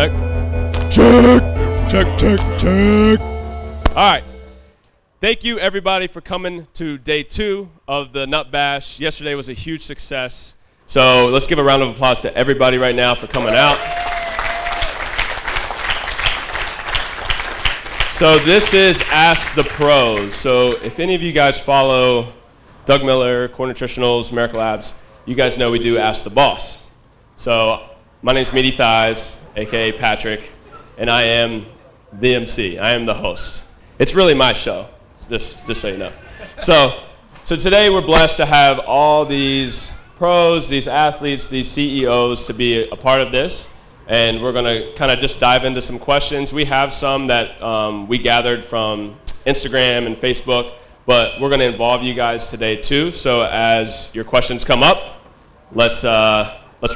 Check. Check. All right. Thank you, everybody, for coming to day 2 of the Nut Bash. Yesterday was a huge success. So let's give a round of applause to everybody right now for coming out. So this is Ask the Pros. So if any of you guys follow Doug Miller, Core Nutritionals, Miracle Labs, you guys know we do Ask the Boss. So my name's Meaty Thighs, a.k.a. Patrick, and I am the MC. I am the host. It's really my show, just so you know. So today we're blessed to have all these pros, these athletes, these CEOs to be a part of this. And we're going to kind of just dive into some questions. We have some that we gathered from Instagram and Facebook, but we're going to involve you guys today too. So as your questions come up, let's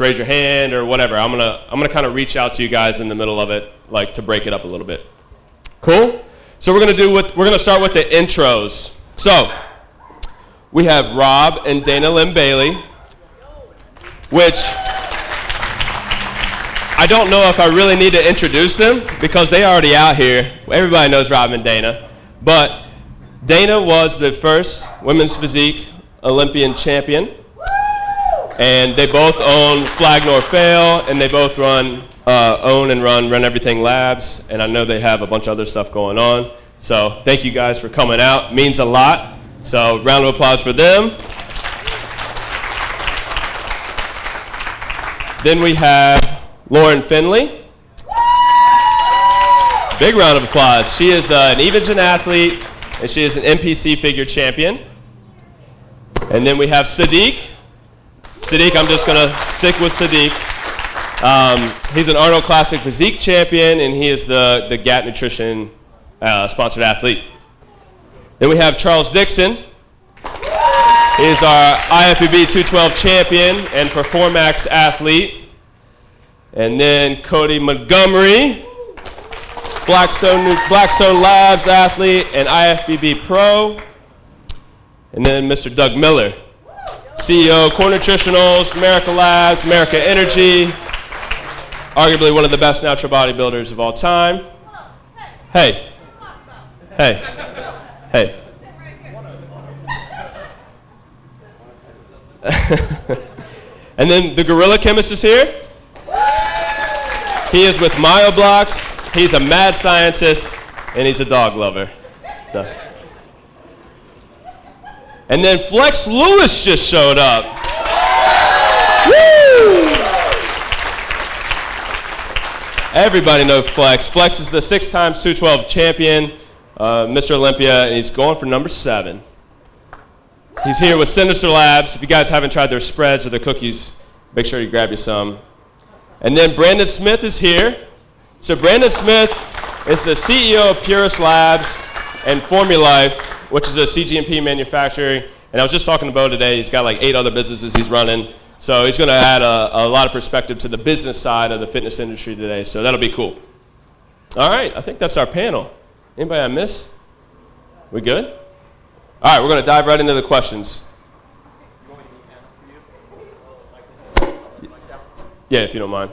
raise your hand or whatever. I'm gonna kind of reach out to you guys in the middle of it, like to break it up a little bit. Cool? So we're gonna start with the intros. So we have Rob and Dana Lynn Bailey, which I don't know if I really need to introduce them because they already out here. Everybody knows Rob and Dana. But Dana was the first women's physique Olympian champion. And they both own Flag Nor Fail, and they both own and run Everything Labs. And I know they have a bunch of other stuff going on. So thank you guys for coming out. It means a lot. So round of applause for them. Then we have Lauren Finley. Big round of applause. She is an Evogen athlete, and she is an NPC figure champion. And then we have Sadik. Sadik, I'm just going to stick with Sadik. He's an Arnold Classic Physique champion, and he is the GAT Nutrition sponsored athlete. Then we have Charles Dixon. He is our IFBB 212 champion and Performax athlete. And then Cody Montgomery, Blackstone Labs athlete and IFBB pro. And then Mr. Doug Miller, CEO, Core Nutritionals, Miracle Labs, America Energy, arguably one of the best natural bodybuilders of all time. Hey. And then the Gorilla Chemist is here. He is with MyoBlocks. He's a mad scientist, and he's a dog lover. So. And then Flex Lewis just showed up. Woo! Everybody knows Flex. Flex is the 6x 212 champion, Mr. Olympia, and he's going for number 7. He's here with Sinister Labs. If you guys haven't tried their spreads or their cookies, make sure you grab you some. And then Brandon Smith is here. So Brandon Smith is the CEO of Purist Labs and Formulife, which is a CGMP manufacturer. And I was just talking to Bo today. He's got like 8 other businesses he's running. So he's going to add a lot of perspective to the business side of the fitness industry today. So that'll be cool. All right, I think that's our panel. Anybody I miss? We good? All right, we're going to dive right into the questions. Yeah, if you don't mind.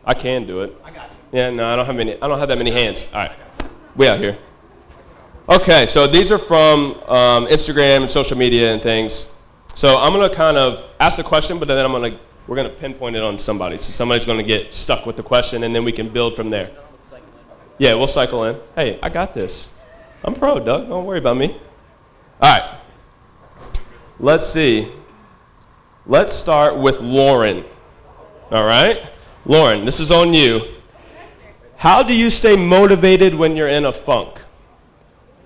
I can do it. I got you. Yeah, no, I don't have that many hands. All right, we out here. Okay, so these are from Instagram and social media and things. So I'm going to kind of ask the question, but then we're going to pinpoint it on somebody. So somebody's going to get stuck with the question, and then we can build from there. Yeah, we'll cycle in. Hey, I got this. I'm pro, Doug. Don't worry about me. All right. Let's see. Let's start with Lauren. All right? Lauren, this is on you. How do you stay motivated when you're in a funk?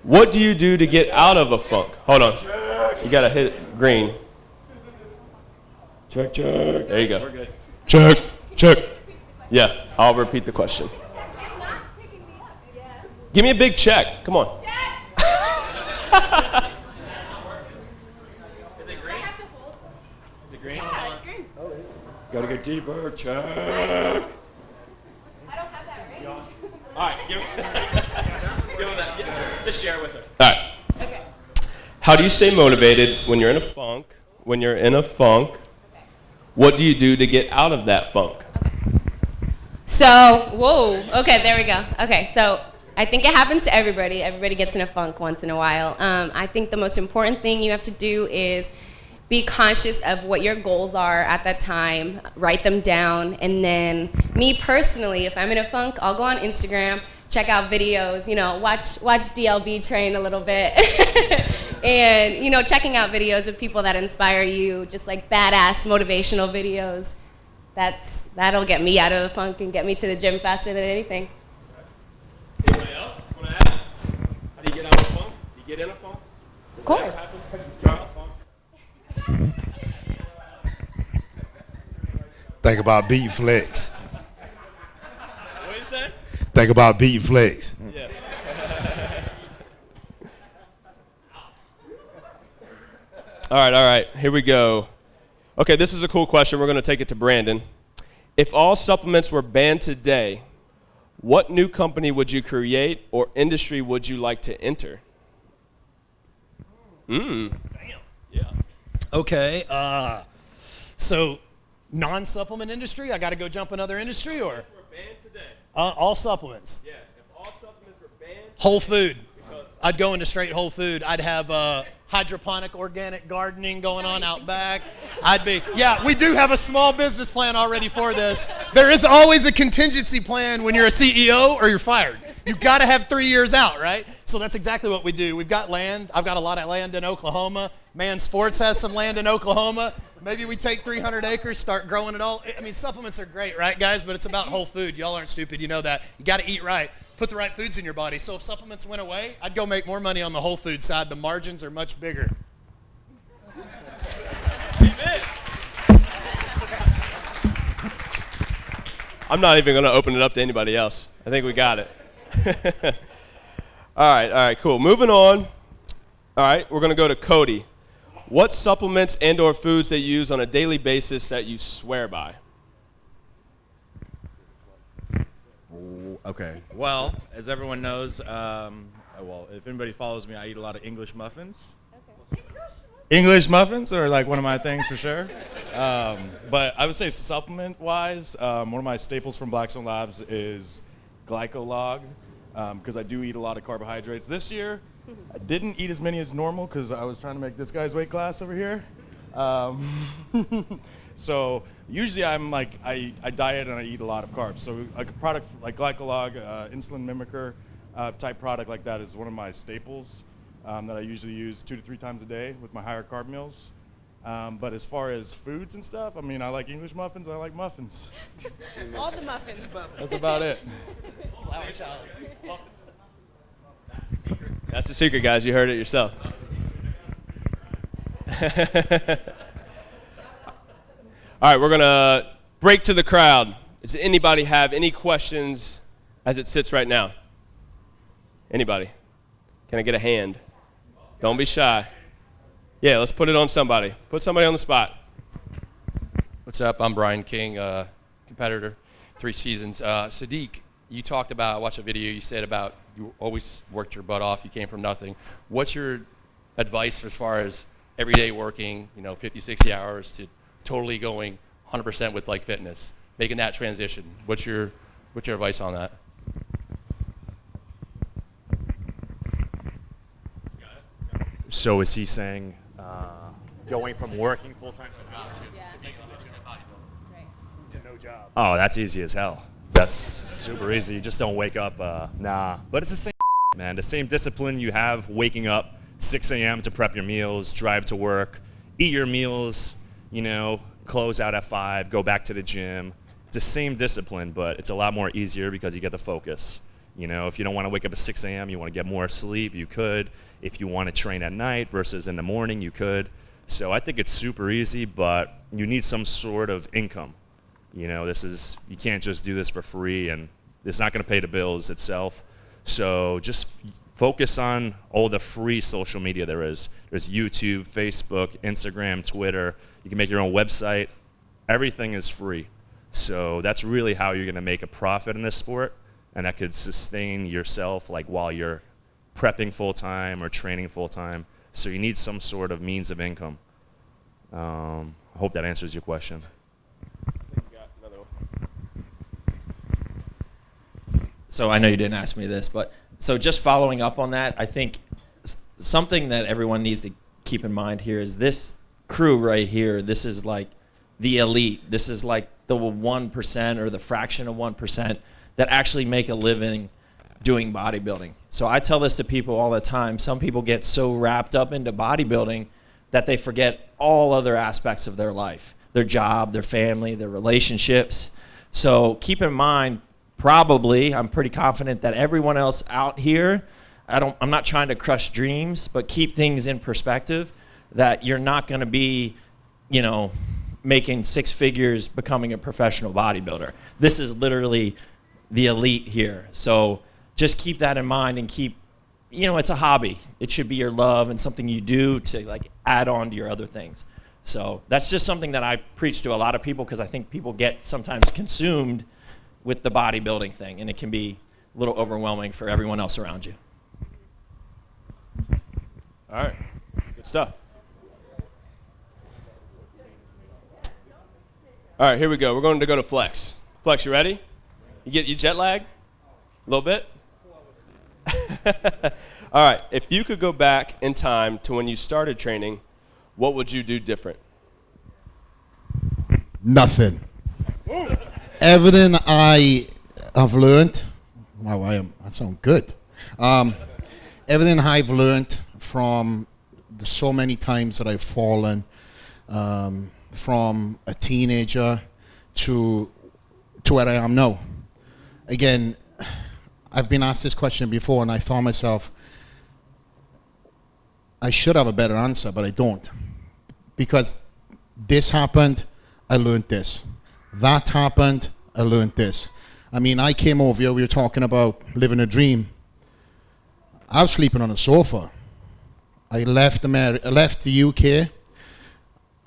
What do you do to get out of a funk? Hold on. You got to hit green. Check. There you go. We're good. Check. Yeah, I'll repeat the question. Give me a big check. Come on. Is it green? Is it green? Yeah, it's green. Gotta get deeper. Check. I don't have that range. All right, give her that. Yeah, just share with her. All right. Okay. How do you stay motivated when you're in a funk? What do you do to get out of that funk? So, whoa, okay, there we go. Okay, so I think it happens to everybody. Everybody gets in a funk once in a while. I think the most important thing you have to do is be conscious of what your goals are at that time, write them down, and then me personally, if I'm in a funk, I'll go on Instagram, check out videos, watch DLB train a little bit, and, checking out videos of people that inspire you, just like badass motivational videos. That'll get me out of the funk and get me to the gym faster than anything. Anybody else want to ask? How do you get out of a funk? Do you get in a funk? Of course. Think about beating flex. What did you say? Think about beating flex. Yeah. All right. Here we go. Okay, this is a cool question. We're going to take it to Brandon. If all supplements were banned today, what new company would you create or industry would you like to enter? Damn. Yeah. Okay. So non-supplement industry, I got to go jump another industry, or? We're banned today. All supplements. Yeah, if all supplements were banned. Whole food. I'd go into straight whole food. I'd have hydroponic organic gardening going on out back. We do have a small business plan already for this. There is always a contingency plan when you're a CEO or you're fired. You've got to have 3 years out, right? So that's exactly what we do. We've got land. I've got a lot of land in Oklahoma. Man Sports has some land in Oklahoma. Maybe we take 300 acres, start growing it all. I mean, supplements are great, right, guys? But it's about whole food. Y'all aren't stupid. You know that. You got to eat right. Put the right foods in your body. So if supplements went away, I'd go make more money on the whole food side. The margins are much bigger. Amen. I'm not even going to open it up to anybody else. I think we got it. All right, cool. Moving on. All right, we're going to go to Cody. What supplements and or foods they use on a daily basis that you swear by? Okay. Well, as everyone knows, if anybody follows me, I eat a lot of English muffins. Okay. English muffins are like one of my things for sure. But I would say supplement-wise, one of my staples from Blackstone Labs is Glycolog, because I do eat a lot of carbohydrates. This year, I didn't eat as many as normal because I was trying to make this guy's weight class over here. So usually I diet and I eat a lot of carbs. So like a product like Glycolog, insulin mimicker type product like that is one of my staples that I usually use 2 to 3 times a day with my higher carb meals. But as far as foods and stuff, I mean, I like English muffins. I like muffins. All the muffins. That's about it. Flower child. That's the secret, guys. You heard it yourself. All right, we're going to break to the crowd. Does anybody have any questions as it sits right now? Anybody? Can I get a hand? Don't be shy. Yeah, let's put it on somebody. Put somebody on the spot. What's up? I'm Brian King, competitor, 3 seasons. Sadik, you talked about, I watched a video, you said about you always worked your butt off, you came from nothing. What's your advice as far as every day working, 50, 60 hours to totally going 100% with like fitness, making that transition? What's your advice on that? So is he saying going from working full-time to no job? Oh, that's easy as hell. That's super easy. You just don't wake up, But it's the same, man. The same discipline you have waking up 6 a.m. to prep your meals, drive to work, eat your meals, close out at 5, go back to the gym. It's the same discipline, but it's a lot more easier because you get the focus. If you don't want to wake up at 6 a.m., you want to get more sleep, you could. If you want to train at night versus in the morning, you could. So I think it's super easy, but you need some sort of income. You can't just do this for free, and it's not going to pay the bills itself. So just focus on all the free social media there is. There's YouTube, Facebook, Instagram, Twitter. You can make your own website. Everything is free. So that's really how you're going to make a profit in this sport, and that could sustain yourself while you're prepping full-time or training full-time. So you need some sort of means of income. I hope that answers your question. I think we got another one. so I know you didn't ask me this, but so just following up on that, I think something that everyone needs to keep in mind here is this crew right here. This is like the elite. This is like the 1% or the fraction of 1% that actually make a living doing bodybuilding. So I tell this to people all the time. Some people get so wrapped up into bodybuilding that they forget all other aspects of their life, their job, their family, their relationships. So keep in mind, probably, I'm pretty confident that everyone else out here, I'm not trying to crush dreams, but keep things in perspective, that you're not going to be, making 6 figures becoming a professional bodybuilder. This is literally the elite here. So just keep that in mind and keep, it's a hobby. It should be your love and something you do to like add on to your other things. So that's just something that I preach to a lot of people, because I think people get sometimes consumed with the bodybuilding thing, and it can be a little overwhelming for everyone else around you. All right, good stuff. All right, here we go. We're going to go to Flex. Flex, you ready? You jet lag? A little bit? All right, if you could go back in time to when you started training, what would you do different? Nothing. Everything I have learned, wow, I sound good. Everything I've learned from the so many times that I've fallen, from a teenager to where I am now. Again, I've been asked this question before, and I thought myself, I should have a better answer, but I don't. Because this happened, I learned this. That happened, I learned this. I mean, I came over here, we were talking about living a dream. I was sleeping on a sofa. I left the UK.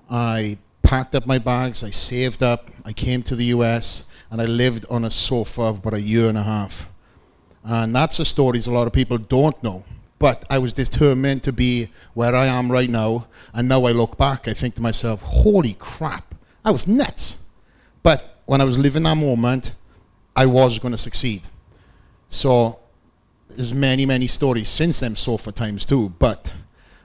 I packed up my bags, I saved up, I came to the US, and I lived on a sofa for about a year and a half. And that's the stories a lot of people don't know. But I was determined to be where I am right now, and now I look back, I think to myself, holy crap, I was nuts. But when I was living that moment, I was going to succeed. So there's many, many stories since them sofa times too, but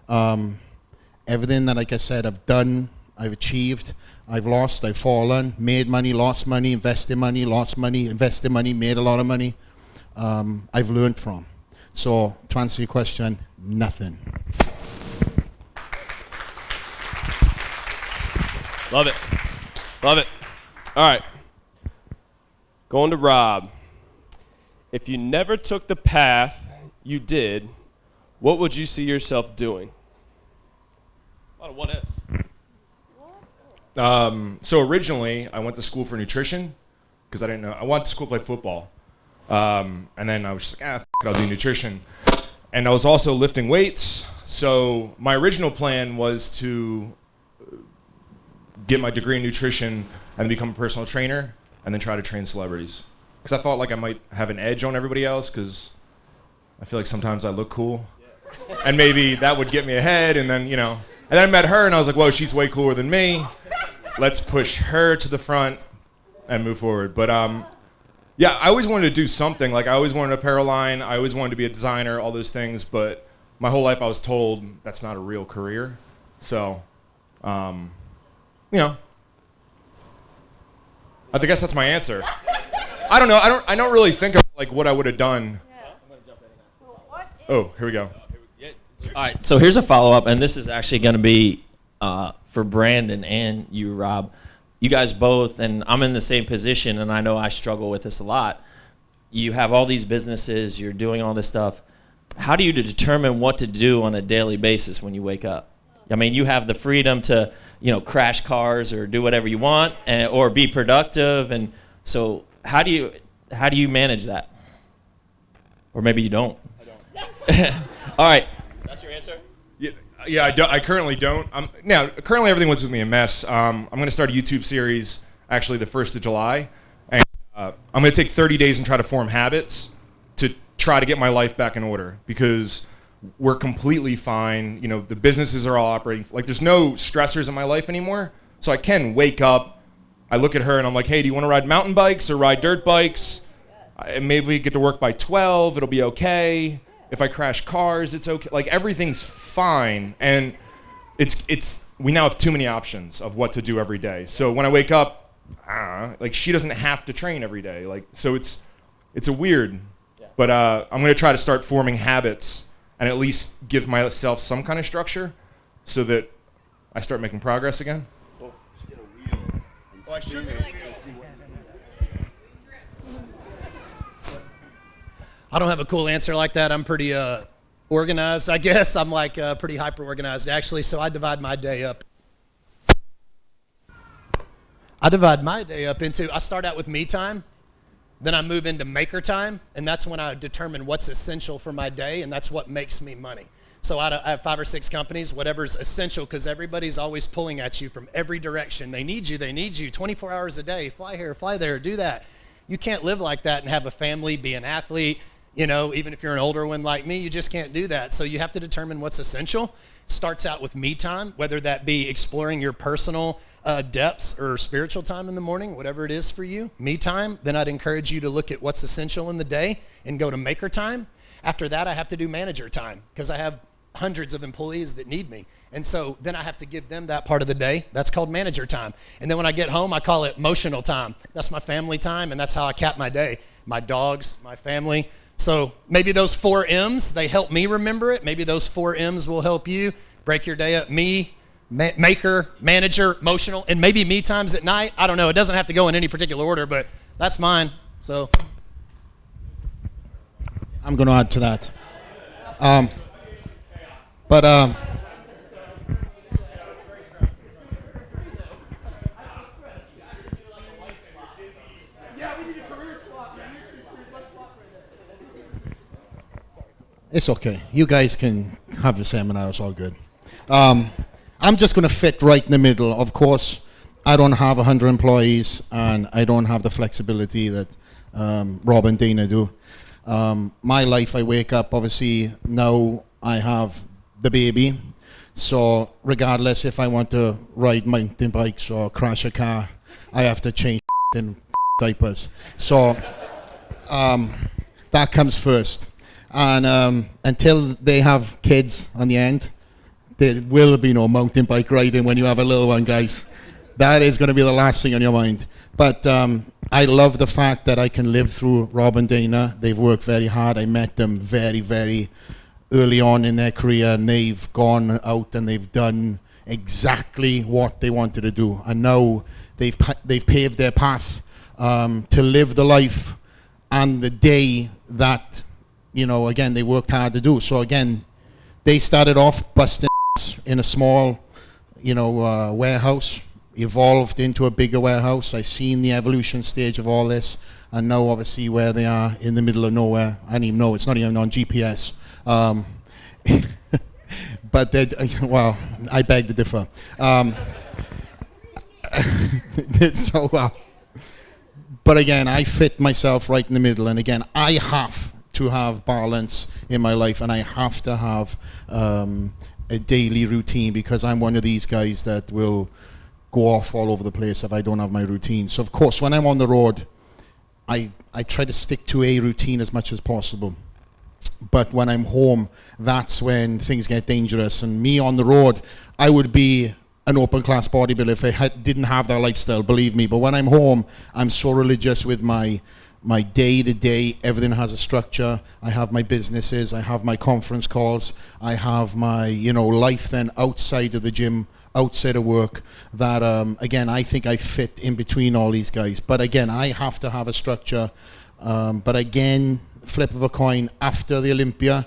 everything that, like I said, I've done, I've achieved, I've lost, I've fallen, made money, lost money, invested money, lost money, invested money, made a lot of money, I've learned from. So to answer your question, nothing. Love it. Love it. All right. Going to Rob. If you never took the path you did, what would you see yourself doing? A lot of what ifs. So originally, I went to school for nutrition because I didn't know. I went to school to play football. And then I was just like, I'll do nutrition. And I was also lifting weights. So my original plan was to get my degree in nutrition and become a personal trainer and then try to train celebrities. Because I thought like I might have an edge on everybody else because I feel like sometimes I look cool. And maybe that would get me ahead. And then, and then I met her and I was like, whoa, she's way cooler than me. Let's push her to the front and move forward. But yeah, I always wanted to do something. Like I always wanted an apparel line. I always wanted to be a designer, all those things. But my whole life I was told that's not a real career. So, I guess that's my answer. I don't know. I don't really think of like what I would have done. Oh, here we go. All right, so here's a follow-up, and this is actually going to be for Brandon and you, Rob. You guys both, and I'm in the same position, and I know I struggle with this a lot. You have all these businesses, you're doing all this stuff. How do you determine what to do on a daily basis when you wake up? I mean, you have the freedom to, crash cars or do whatever you want, or be productive, and so how do you manage that? Or maybe you don't. I don't. All right. That's your answer? Yeah, I currently don't. Now, currently everything was with me a mess. I'm going to start a YouTube series actually the 1st of July. And I'm going to take 30 days and try to form habits to try to get my life back in order because we're completely fine. The businesses are all operating. Like there's no stressors in my life anymore. So I can wake up, I look at her and I'm like, hey, do you want to ride mountain bikes or ride dirt bikes? maybe we get to work by 12, it'll be okay. If I crash cars, it's okay. Like everything's fine, and we now have too many options of what to do every day. So when I wake up, like she doesn't have to train every day. Like so it's a weird, but I'm gonna try to start forming habits and at least give myself some kind of structure, so that I start making progress again. I don't have a cool answer like that. I'm pretty organized, I guess. I'm like pretty hyper organized actually. So I divide my day up. Into, I start out with me time, then I move into maker time, and that's when I determine what's essential for my day, and that's what makes me money. So I have 5 or 6 companies, whatever's essential, because everybody's always pulling at you from every direction. They need you 24 hours a day. Fly here, fly there, do that. You can't live like that and have a family, be an athlete. Even if you're an older one like me, you just can't do that. So you have to determine what's essential. Starts out with me time, whether that be exploring your personal depths or spiritual time in the morning, whatever it is for you, me time. Then I'd encourage you to look at what's essential in the day and go to maker time. After that, I have to do manager time because I have hundreds of employees that need me. And so then I have to give them that part of the day. That's called manager time. And then when I get home, I call it emotional time. That's my family time, and that's how I cap my day. My dogs, my family. So maybe those 4 M's, they help me remember it. Maybe those 4 M's will help you break your day up. Me, maker, manager, emotional, and maybe me times at night. I don't know. It doesn't have to go in any particular order, but that's mine. So I'm going to add to that. It's okay. You guys can have the seminar. It's all good. I'm just going to fit right in the middle. Of course, I don't have 100 employees, and I don't have the flexibility that Rob and Dana do. My life, I wake up, obviously, now I have the baby. So regardless if I want to ride mountain bikes or crash a car, I have to change in diapers. So that comes first. And until they have kids on the end, there will be no mountain bike riding when you have a little one, guys. That is going to be the last thing on your mind. But I love the fact that I can live through Rob and Dana. They've worked very hard. I met them very, very early on in their career, and they've gone out and they've done exactly what they wanted to do. And now they've paved their path to live the life and the day that, again, they worked hard to do. So again, they started off busting in a small, warehouse, evolved into a bigger warehouse. I've seen the evolution stage of all this, and now obviously where they are in the middle of nowhere. I don't even know, it's not even on GPS. But I beg to differ. But again, I fit myself right in the middle, and again, I have to have balance in my life, and I have to have a daily routine, because I'm one of these guys that will go off all over the place if I don't have my routine. So of course, when I'm on the road, I try to stick to a routine as much as possible. But when I'm home, that's when things get dangerous. And me on the road, I would be an open class bodybuilder if I didn't have that lifestyle, believe me. But when I'm home, I'm so religious with my day to day. Everything has a structure. I have my businesses, I have my conference calls, I have my life then outside of the gym, outside of work, that again, I think I fit in between all these guys. But again, I have to have a structure. But again, flip of a coin, after the Olympia,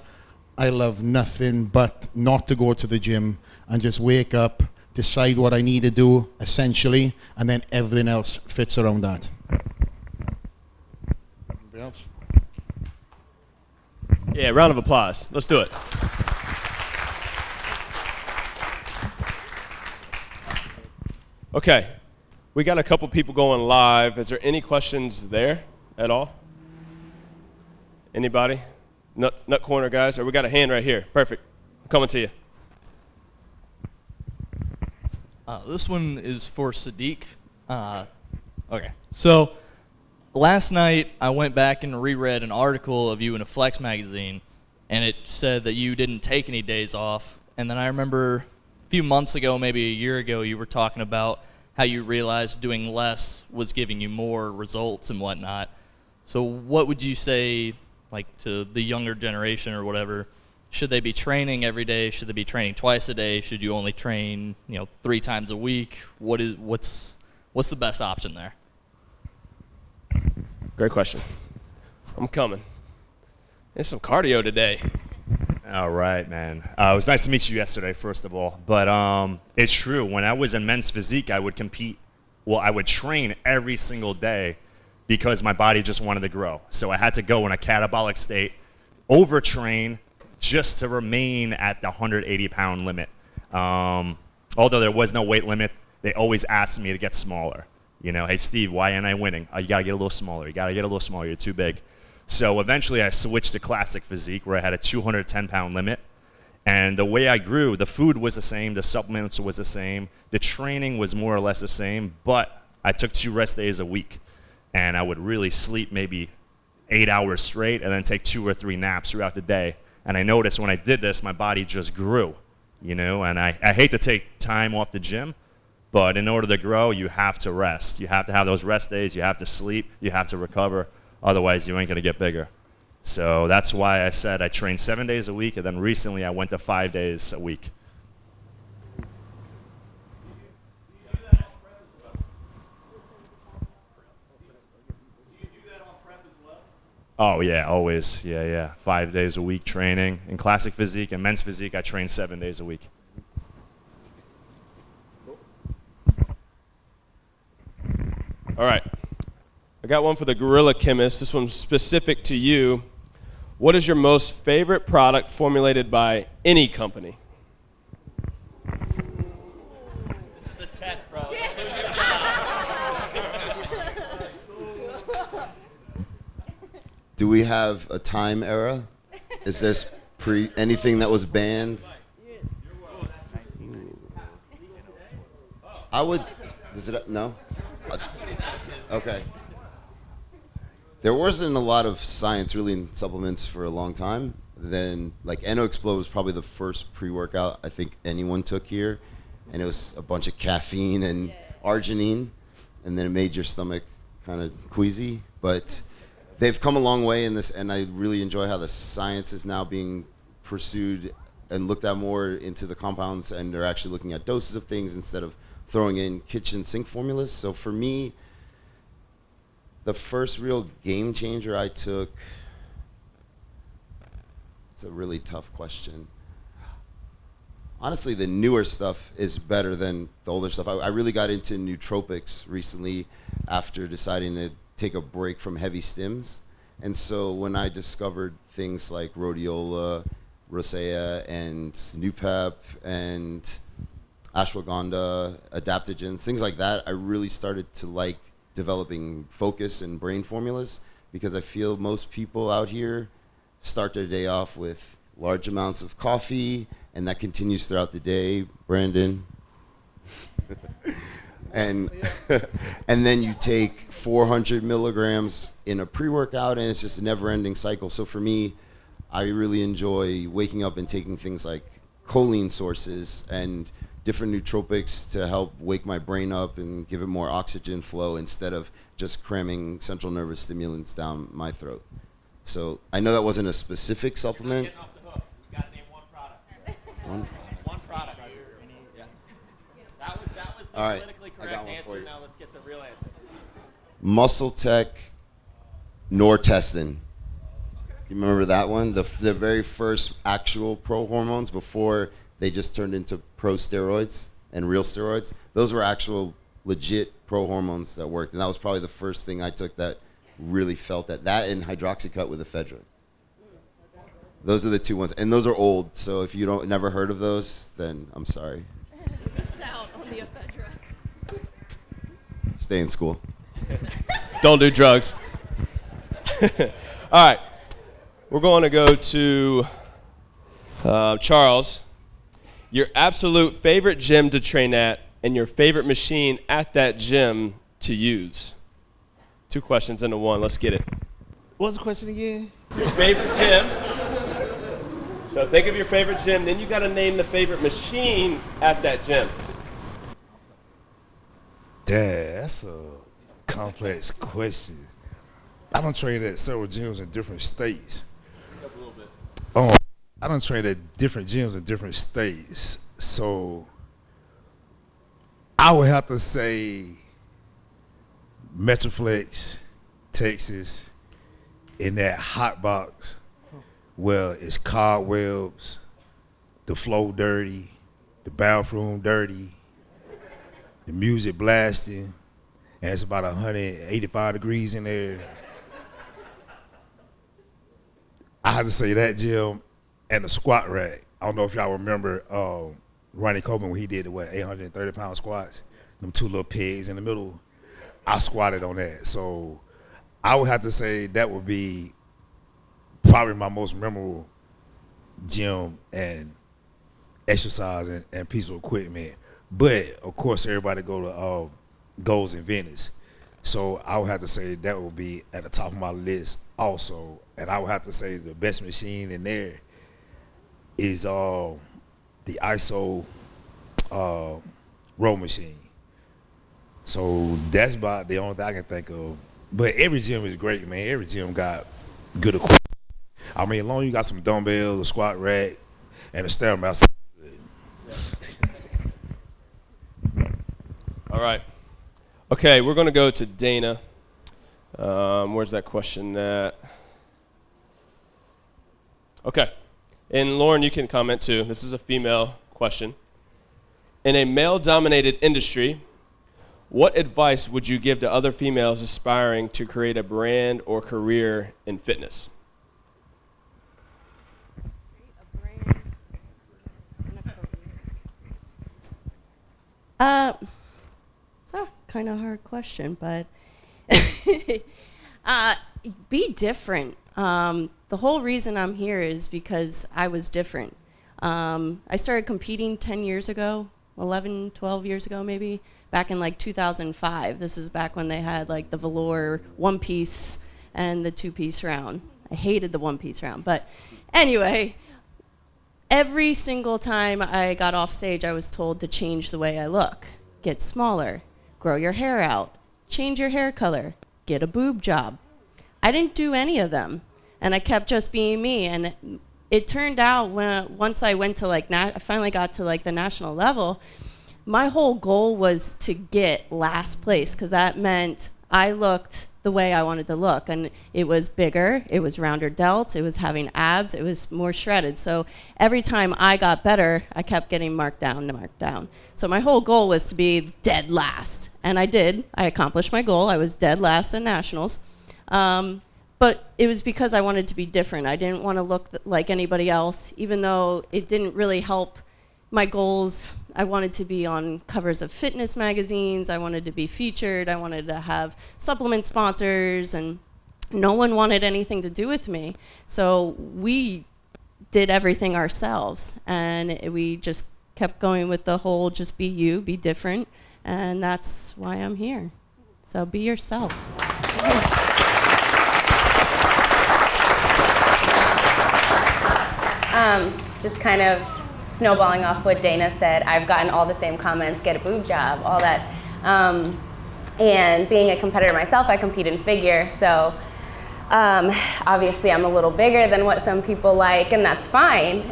I love nothing but not to go to the gym and just wake up, decide what I need to do essentially, and then everything else fits around that. Anybody else? Yeah, round of applause. Let's do it. Okay, we got a couple people going live. Is there any questions there at all? Anybody? Nut corner guys, or we got a hand right here. Perfect. I'm coming to you. This one is for Sadik. Okay, so last night I went back and reread an article of you in a Flex magazine, and it said that you didn't take any days off. And then I remember a few months ago, maybe a year ago, you were talking about how you realized doing less was giving you more results and whatnot. So what would you say, like, to the younger generation or whatever? Should they be training every day? Should they be training twice a day? Should you only train, 3 times a week? What's the best option there? Great question. I'm coming. There's some cardio today. All right, man. It was nice to meet you yesterday, first of all. But it's true. When I was in men's physique, I would compete. Well, I would train every single day because my body just wanted to grow. So I had to go in a catabolic state, overtrain just to remain at the 180-pound limit. Although there was no weight limit, they always asked me to get smaller. Hey, Steve, why ain't I winning? Oh, you got to get a little smaller. You got to get a little smaller. You're too big. So eventually I switched to classic physique where I had a 210-pound limit. And the way I grew, the food was the same, the supplements was the same, the training was more or less the same, but I took 2 rest days a week. And I would really sleep maybe 8 hours straight and then take 2 or 3 naps throughout the day. And I noticed when I did this, my body just grew, and I hate to take time off the gym, but in order to grow, you have to rest. You have to have those rest days. You have to sleep. You have to recover. Otherwise, you ain't going to get bigger. So that's why I said I trained 7 days a week, and then recently I went to 5 days a week. Oh, yeah, always. Yeah. 5 days a week training. In classic physique and men's physique, I train 7 days a week. All right. I got one for the Gorilla Chemist. This one's specific to you. What is your most favorite product formulated by any company? This is a test, bro. Do we have a time era? Is this anything that was banned? I would. No? Okay. There wasn't a lot of science really in supplements for a long time. Then, like, EndoExplode was probably the first pre-workout I think anyone took here, and it was a bunch of caffeine and arginine, and then it made your stomach kind of queasy. But they've come a long way in this, and I really enjoy how the science is now being pursued and looked at more into the compounds, and they're actually looking at doses of things instead of throwing in kitchen sink formulas. So for me, the first real game changer I took, it's a really tough question. Honestly, the newer stuff is better than the older stuff. I really got into nootropics recently after deciding to take a break from heavy stims. And so when I discovered things like rhodiola, rosea, and Nupep, and ashwagandha, adaptogens, things like that, I really started to like developing focus and brain formulas, because I feel most people out here start their day off with large amounts of coffee, and that continues throughout the day, Brandon. and and then you take 400 milligrams in a pre-workout, and it's just a never-ending cycle. So for me, I really enjoy waking up and taking things like choline sources and different nootropics to help wake my brain up and give it more oxygen flow instead of just cramming central nervous stimulants down my throat. So I know that wasn't a specific supplement. You're not getting off the hook. You got to name one product. One product. Yeah. That was the All right, politically I got correct one answer. for you. Now let's get the real answer. Muscle Tech Nortestin. Do you remember that one? The very first actual pro hormones before they just turned into pro steroids and real steroids. Those were actual legit pro hormones that worked. And that was probably the first thing I took that really felt that and hydroxycut with ephedrine. Those are the two ones. And those are old. So if you never heard of those, then I'm sorry. Out on the ephedra. Stay in school. Don't do drugs. All right. We're going to go to Charles. Your absolute favorite gym to train at and your favorite machine at that gym to use. 2 questions into one. Let's get it. What was the question again? Your favorite gym. So think of your favorite gym. Then you got to name the favorite machine at that gym. Dad, that's a complex question. I don't train at several gyms in different states. Oh, I don't train at different gyms in different states. So I would have to say Metroflex, Texas, in that hot box where it's cobwebs, the floor dirty, the bathroom dirty, the music blasting, and it's about 185 degrees in there. I have to say that gym and the squat rack. I don't know if y'all remember Ronnie Coleman when he did the 830-pound squats, them 2 little pegs in the middle. I squatted on that. So I would have to say that would be probably my most memorable gym and exercise and piece of equipment. But of course, everybody goes in Venice. So I would have to say that would be at the top of my list also. And I would have to say the best machine in there is the ISO row machine. So that's about the only thing I can think of. But every gym is great, man. Every gym got good equipment. I mean, as long as you got some dumbbells, a squat rack, and a Stairmaster. All right. Okay, we're going to go to Dana. Where's that question at? Okay. And Lauren, you can comment too. This is a female question. In a male-dominated industry, what advice would you give to other females aspiring to create a brand or career in fitness? It's a kind of hard question, but be different. The whole reason I'm here is because I was different. I started competing 10 years ago, 11, 12 years ago maybe, back in like 2005. This is back when they had like the velour 1-piece and the 2-piece round. I hated the 1-piece round, but anyway, every single time I got off stage, I was told to change the way I look. Get smaller, grow your hair out, change your hair color, get a boob job. I didn't do any of them, and I kept just being me. And it turned out once I went to I finally got to like the national level, my whole goal was to get last place, because that meant I looked the way I wanted to look, and it was bigger, it was rounder delts, it was having abs, it was more shredded. So every time I got better, I kept getting marked down. So my whole goal was to be dead last, and I did. I accomplished my goal. I was dead last in nationals, but it was because I wanted to be different. I didn't want to look like anybody else, even though it didn't really help my goals. I wanted to be on covers of fitness magazines. I wanted to be featured. I wanted to have supplement sponsors, and no one wanted anything to do with me. So we did everything ourselves, and we just kept going with the whole just be you, be different, and that's why I'm here. So be yourself. Just kind of snowballing off what Dana said, I've gotten all the same comments, get a boob job, all that. And being a competitor myself, I compete in figure, so obviously I'm a little bigger than what some people like, and that's fine.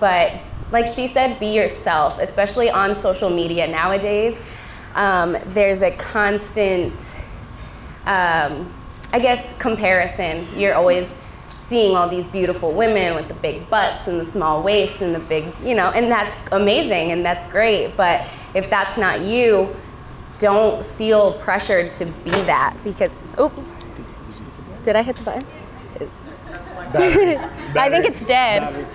But like she said, be yourself, especially on social media nowadays. There's a constant, I guess, comparison. You're always seeing all these beautiful women with the big butts and the small waists and the big, and that's amazing and that's great. But if that's not you, don't feel pressured to be that, because, did I hit the button? I think it's dead.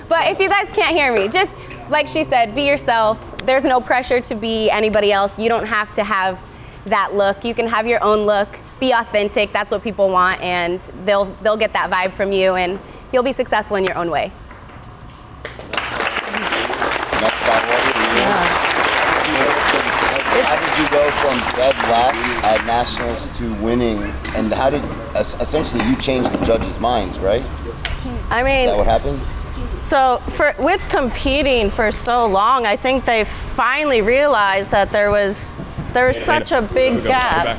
But if you guys can't hear me, just like she said, be yourself. There's no pressure to be anybody else. You don't have to have that look. You can have your own look. Be authentic. That's what people want, and they'll get that vibe from you, and you'll be successful in your own way. How did you go go from dead last at nationals to winning, and how did essentially you change the judges' minds, right? I mean, Is that what happened? So with competing for so long, I think they finally realized that there was such a big gap.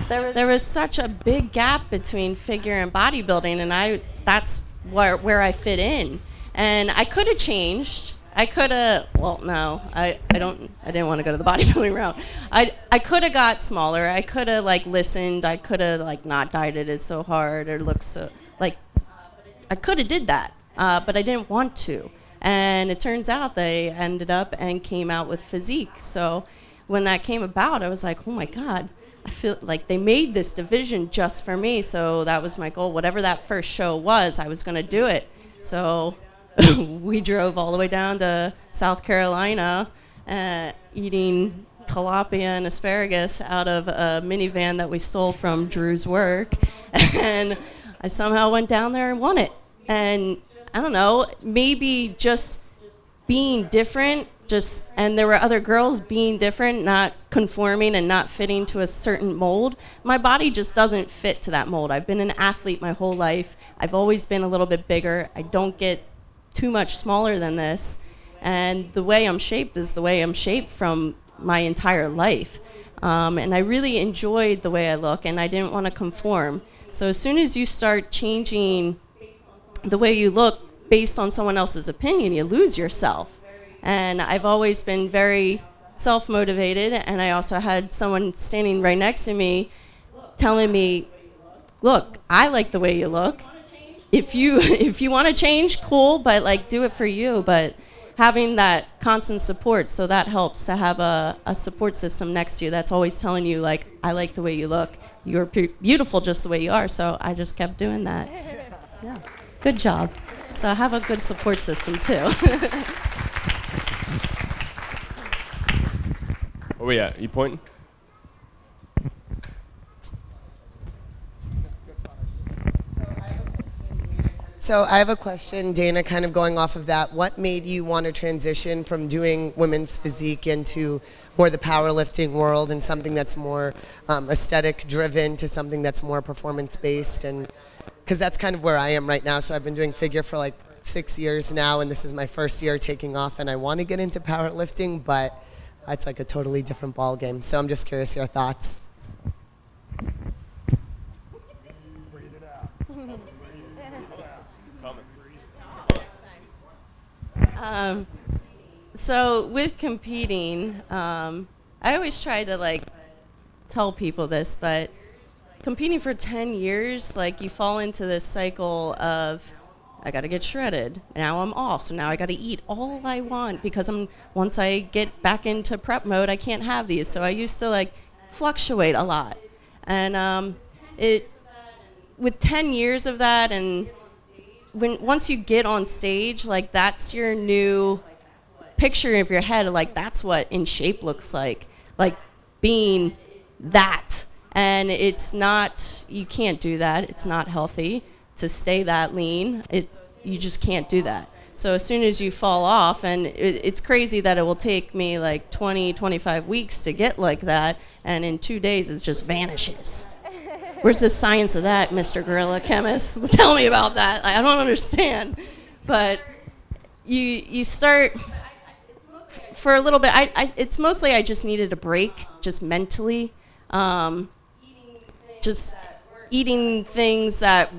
There was such a big gap between figure and bodybuilding, and that's where I fit in. And I could have changed. I could have. Well, no, I didn't want to go to the bodybuilding route. I could have got smaller. I could have listened. I could have not dieted it so hard or looked so I could have did that. But I didn't want to. And it turns out they ended up and came out with physique. So when that came about, I was like, oh my God, I feel like they made this division just for me. So that was my goal. Whatever that first show was, I was going to do it. So we drove all the way down to South Carolina eating tilapia and asparagus out of a minivan that we stole from Drew's work. And I somehow went down there and won it. And I don't know, maybe just being different, and there were other girls being different, not conforming and not fitting to a certain mold. My body just doesn't fit to that mold. I've been an athlete my whole life. I've always been a little bit bigger. I don't get too much smaller than this. And the way I'm shaped is the way I'm shaped from my entire life. And I really enjoyed the way I look, and I didn't want to conform. So as soon as you start changing the way you look based on someone else's opinion, you lose yourself. And I've always been very self-motivated, and I also had someone standing right next to me telling me, look, I like the way you look. If you want to change, cool, but do it for you. But having that constant support, so that helps to have a support system next to you that's always telling you, I like the way you look. You're beautiful just the way you are. So I just kept doing that. Yeah. Good job. So I have a good support system too. Where we at? You pointing? So I have a question, Dana, kind of going off of that. What made you want to transition from doing women's physique into more the powerlifting world and something that's more aesthetic driven to something that's more performance based? And because that's kind of where I am right now. So I've been doing figure for 6 years now, and this is my first year taking off, and I want to get into powerlifting, but it's a totally different ball game. So I'm just curious your thoughts. So with competing, I always try to tell people this, but competing for 10 years, you fall into this cycle of, I got to get shredded. Now I'm off, so now I got to eat all I want because once I get back into prep mode, I can't have these. So I used to fluctuate a lot, and with 10 years of that, and once you get on stage, that's your new picture of your head. That's what in shape looks like being that. And it's not, you can't do that. It's not healthy to stay that lean. You just can't do that. So as soon as you fall off, and it's crazy that it will take me 20, 25 weeks to get like that, and in 2 days it just vanishes. Where's the science of that, Mr. Gorilla Chemist? Tell me about that. I don't understand. But you start for a little bit. It's mostly I just needed a break, just mentally. Just eating things that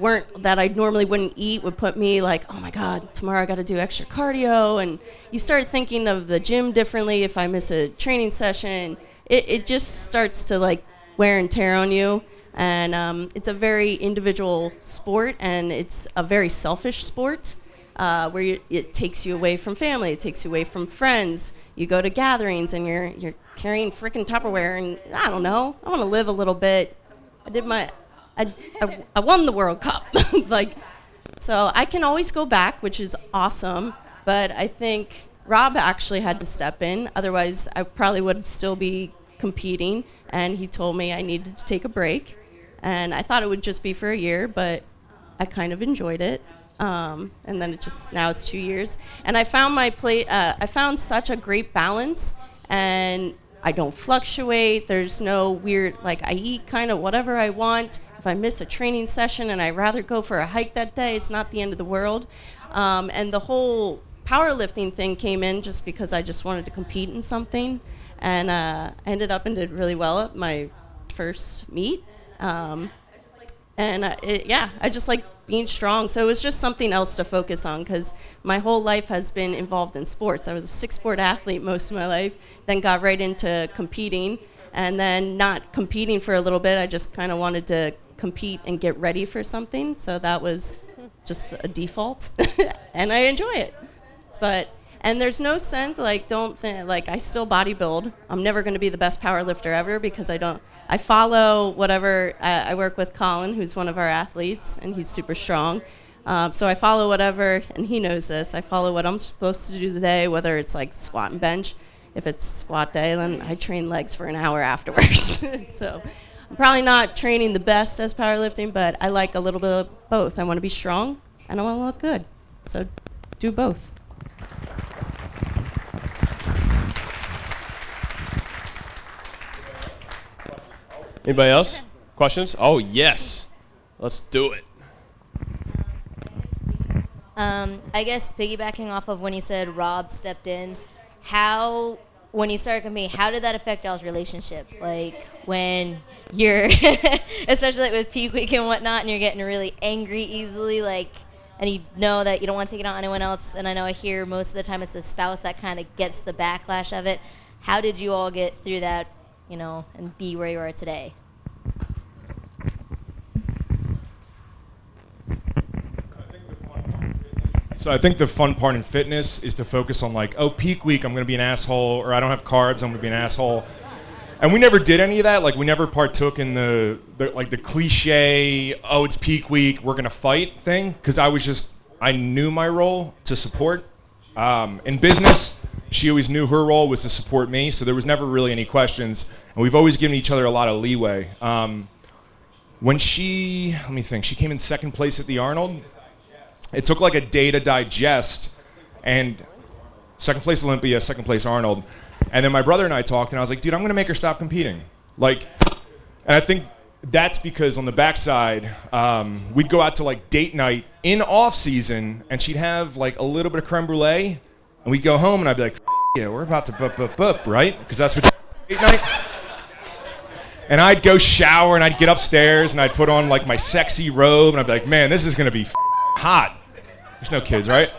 I normally wouldn't eat would put me oh my God, tomorrow I got to do extra cardio. And you start thinking of the gym differently if I miss a training session. It just starts to wear and tear on you. And it's a very individual sport, and it's a very selfish sport where it takes you away from family, it takes you away from friends. You go to gatherings and you're carrying freaking Tupperware, and I don't know, I want to live a little bit. I won the World Cup. So I can always go back, which is awesome, but I think Rob actually had to step in, otherwise I probably would still be competing, and he told me I needed to take a break. And I thought it would just be for a year, but I kind of enjoyed it. And then now it's 2 years. And I found I found such a great balance. And I don't fluctuate. There's no weird, like I eat kind of whatever I want. If I miss a training session and I'd rather go for a hike that day, it's not the end of the world. And the whole powerlifting thing came in just because I just wanted to compete in something. And I ended up and did really well at my first meet. I just like being strong. So it was just something else to focus on because my whole life has been involved in sports. I was a 6-sport athlete most of my life, then got right into competing, and then not competing for a little bit. I just kind of wanted to compete and get ready for something. So that was just a default, and I enjoy it. And there's no sense, like, I still bodybuild. I'm never going to be the best power lifter ever because I follow whatever, I work with Colin, who's one of our athletes, and he's super strong. So I follow whatever, and he knows this, I follow what I'm supposed to do today, whether it's like squat and bench. If it's squat day, then I train legs for an hour afterwards. So I'm probably not training the best as powerlifting, but I like a little bit of both. I want to be strong, and I want to look good. So do both. Anybody else? Questions? Oh, yes. Let's do it. I guess piggybacking off of when you said Rob stepped in, when you started competing, how did that affect y'all's relationship? Like when you're, especially like with peak week and whatnot, and you're getting really angry easily, like, and you know that you don't want to take it on anyone else, and I know I hear most of the time it's the spouse that kind of gets the backlash of it. How did you all get through that, and be where you are today? So I think the fun part in fitness is to focus on like, oh, peak week, I'm going to be an asshole, or I don't have carbs, I'm going to be an asshole. And we never did any of that. Like, we never partook in the cliche, oh, it's peak week, we're going to fight thing, because I knew my role to support. In business, she always knew her role was to support me, so there was never really any questions. And we've always given each other a lot of leeway. When she came in second place at the Arnold. It took like a day to digest, and second place Olympia, second place Arnold. And then my brother and I talked, and I was like, dude, I'm going to make her stop competing. And I think that's because on the backside, we'd go out to like date night in off season, and she'd have like a little bit of creme brulee, and we'd go home, and I'd be like, yeah, we're about to bup, right? Because that's what date night. And I'd go shower, and I'd get upstairs, and I'd put on like my sexy robe, and I'd be like, man, this is going to be hot. There's no kids, right?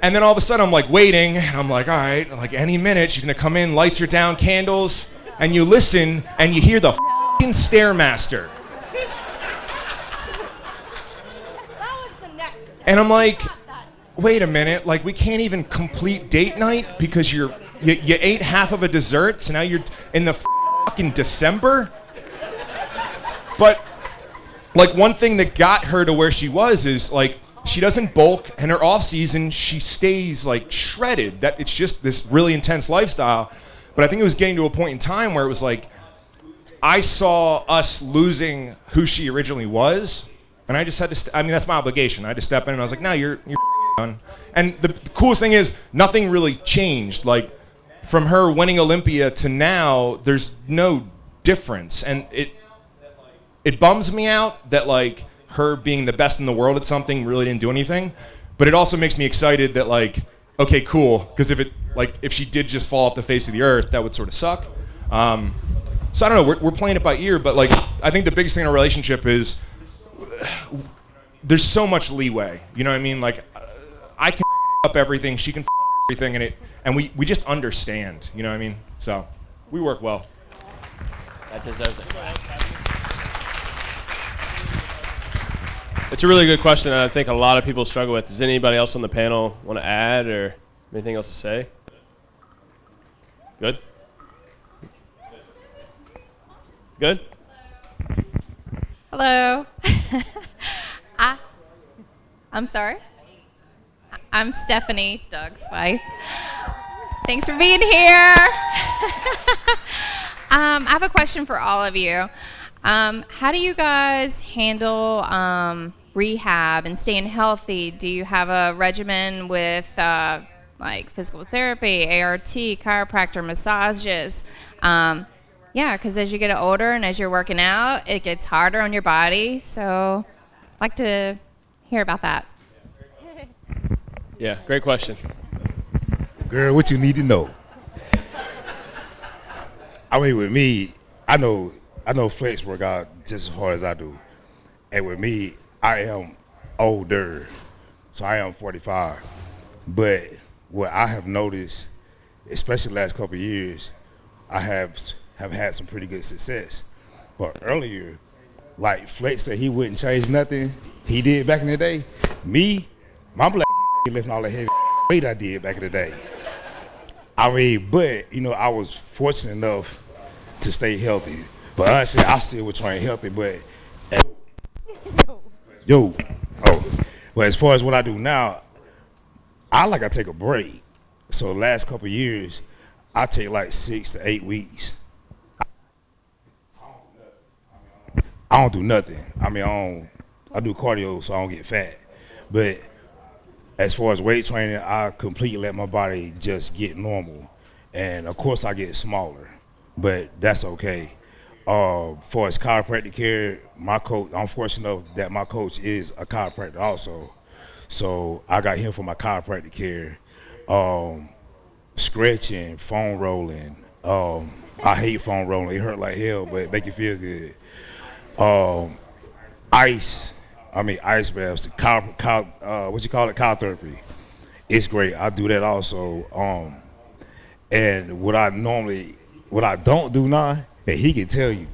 And then all of a sudden I'm like waiting, and I'm like, all right, like any minute she's gonna come in, lights are down, candles, and you listen and you hear the f***ing Stairmaster. And I'm like, wait a minute, like we can't even complete date night because you ate half of a dessert, so now you're in the f***ing December? But like one thing that got her to where she was is like she doesn't bulk, and her off season she stays like shredded. That it's just this really intense lifestyle. But I think it was getting to a point in time where it was like I saw us losing who she originally was, and I just had to. That's my obligation. I had to step in, and I was like, "No, you're done." And the coolest thing is nothing really changed. Like from her winning Olympia to now, there's no difference, and it bums me out that like her being the best in the world at something really didn't do anything, but it also makes me excited that like, okay, cool, because if she did just fall off the face of the earth, that would sort of suck. So I don't know, we're playing it by ear, but like I think the biggest thing in our relationship is there's so much leeway. You know what I mean? Like I can up everything, she can everything, and we just understand. You know what I mean? So we work well. That deserves it. It's a really good question, and I think a lot of people struggle with. Does anybody else on the panel want to add or anything else to say? Good? Good? Hello. I'm sorry. I'm Stephanie, Doug's wife. Thanks for being here. I have a question for all of you. How do you guys handle rehab and staying healthy? Do you have a regimen with like physical therapy, ART, chiropractor, massages. Yeah, because as you get older and as you're working out, it gets harder on your body. So I'd like to hear about that. Yeah, great question. Girl, what you need to know? I mean, with me, I know Flex work out just as hard as I do. And with me, I am older, so I am 45. But what I have noticed, especially the last couple of years, I have had some pretty good success. But earlier, like Flex said he wouldn't change nothing he did back in the day. Me, my black lifting all the heavy weight I did back in the day. I mean, but, you know, I was fortunate enough to stay healthy. But honestly, I still was trying healthy, but but as far as what I do now, I take a break. So the last couple of years, I take like 6 to 8 weeks. I don't do nothing. I mean, I do cardio so I don't get fat. But as far as weight training, I completely let my body just get normal. And of course I get smaller, but that's okay. For as chiropractic care, my coach, I'm fortunate enough that my coach is a chiropractor also. So I got him for my chiropractic care. Stretching, foam rolling. I hate foam rolling. It hurt like hell, but it make you feel good. Ice baths, cow therapy. It's great. I do that also. And what I don't do now, and he can tell you,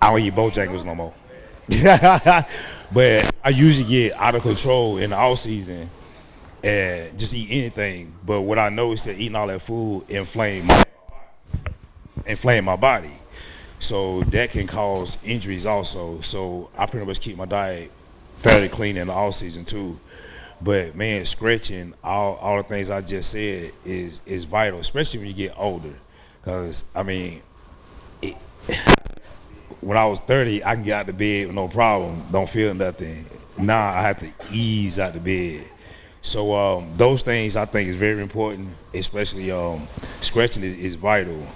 I don't eat Bojangles no more. But I usually get out of control in the off season and just eat anything. But what I know is that eating all that food inflame my body. So that can cause injuries also. So I pretty much keep my diet fairly clean in the off season too. But man, stretching, all the things I just said is vital, especially when you get older. Cause I mean, when I was 30, I can get out of bed with no problem, don't feel nothing. Now I have to ease out the bed. So those things I think is very important, especially stretching is vital.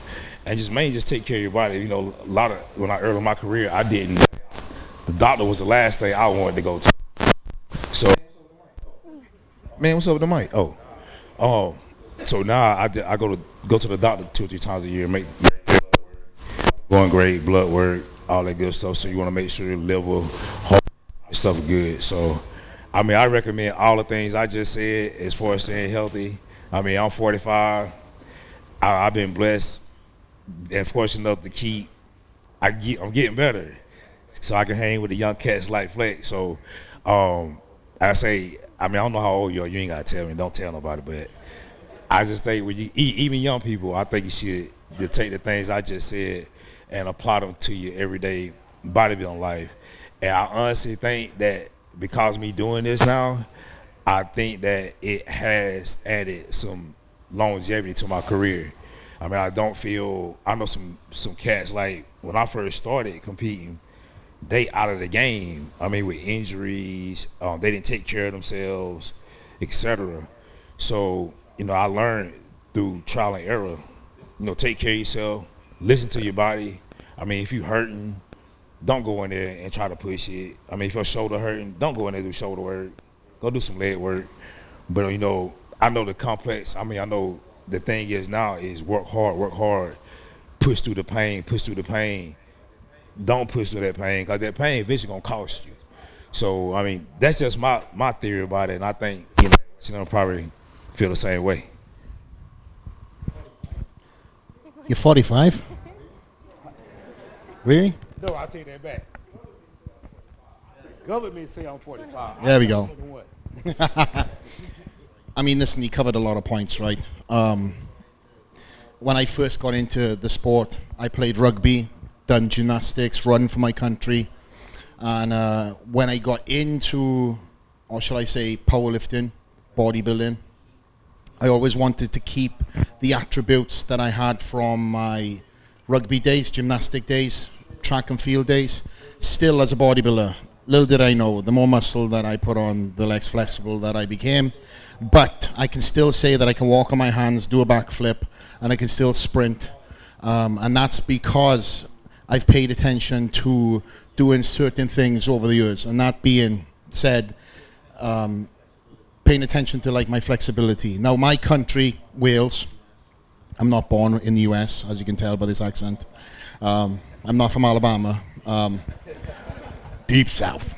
And just take care of your body. You know, when I early in my career, I didn't. The doctor was the last thing I wanted to go to. So, man, what's up with the mic? So now I go to the doctor 2 or 3 times a year, make going great, blood work, all that good stuff. So you want to make sure your liver, heart, stuff is good. So, I mean, I recommend all the things I just said as far as staying healthy. I mean, I'm 45. I've been blessed and fortunate enough to keep. I'm getting better, so I can hang with the young cats like Flex. So, I say, I mean, I don't know how old you are. You ain't gotta tell me. Don't tell nobody. But I just think when you eat, even young people, I think you should take the things I just said and apply them to your everyday bodybuilding life. And I honestly think that because me doing this now, I think that it has added some longevity to my career. I mean, I know some cats, like when I first started competing, they out of the game. I mean, with injuries, they didn't take care of themselves, etc. So, you know, I learned through trial and error, you know, take care of yourself, listen to your body. I mean, if you're hurting, don't go in there and try to push it. I mean, if your shoulder hurting, don't go in there and do shoulder work. Go do some leg work. But, you know, I know the complex, I know the thing is now is work hard, push through the pain. Don't push through that pain, because that pain eventually going to cost you. So, I mean, that's just my theory about it, and I think, you know, probably feel the same way. You're 45? Really? No, I'll take that back. Government say I'm 45. There we go. I mean, listen, you covered a lot of points, right? When I first got into the sport, I played rugby, done gymnastics, run for my country. And when I got into, or shall I say, powerlifting, bodybuilding, I always wanted to keep the attributes that I had from my rugby days, gymnastic days, track and field days, still as a bodybuilder. little did I know, the more muscle that I put on, the less flexible that I became. But I can still say that I can walk on my hands, do a backflip, and I can still sprint. And that's because I've paid attention to doing certain things over the years. And that being said, paying attention to like my flexibility. Now my country, Wales, I'm not born in the US, as you can tell by this accent. I'm not from Alabama, deep south.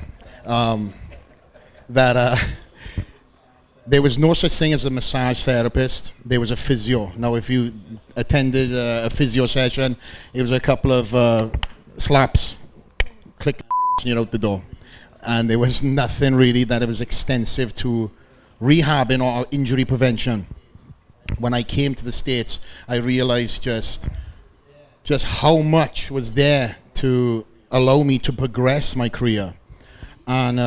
There was no such thing as a massage therapist. There was a physio. Now, if you attended a physio session, it was a couple of slaps, click, and you're out the door. And there was nothing really that it was extensive to rehabbing or injury prevention. When I came to the States, I realized just how much was there to allow me to progress my career. And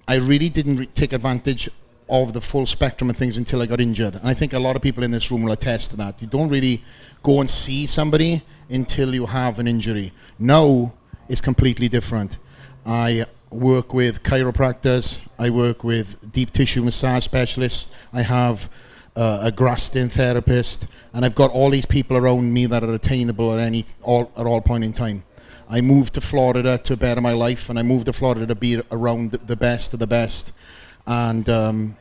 I really didn't take advantage of the full spectrum of things until I got injured. And I think a lot of people in this room will attest to that. You don't really go and see somebody until you have an injury. Now it's completely different. I work with chiropractors, I work with deep tissue massage specialists, I have a Graston therapist, and I've got all these people around me that are attainable at all point in time. I moved to Florida to better my life, and I moved to Florida to be around the best of the best. And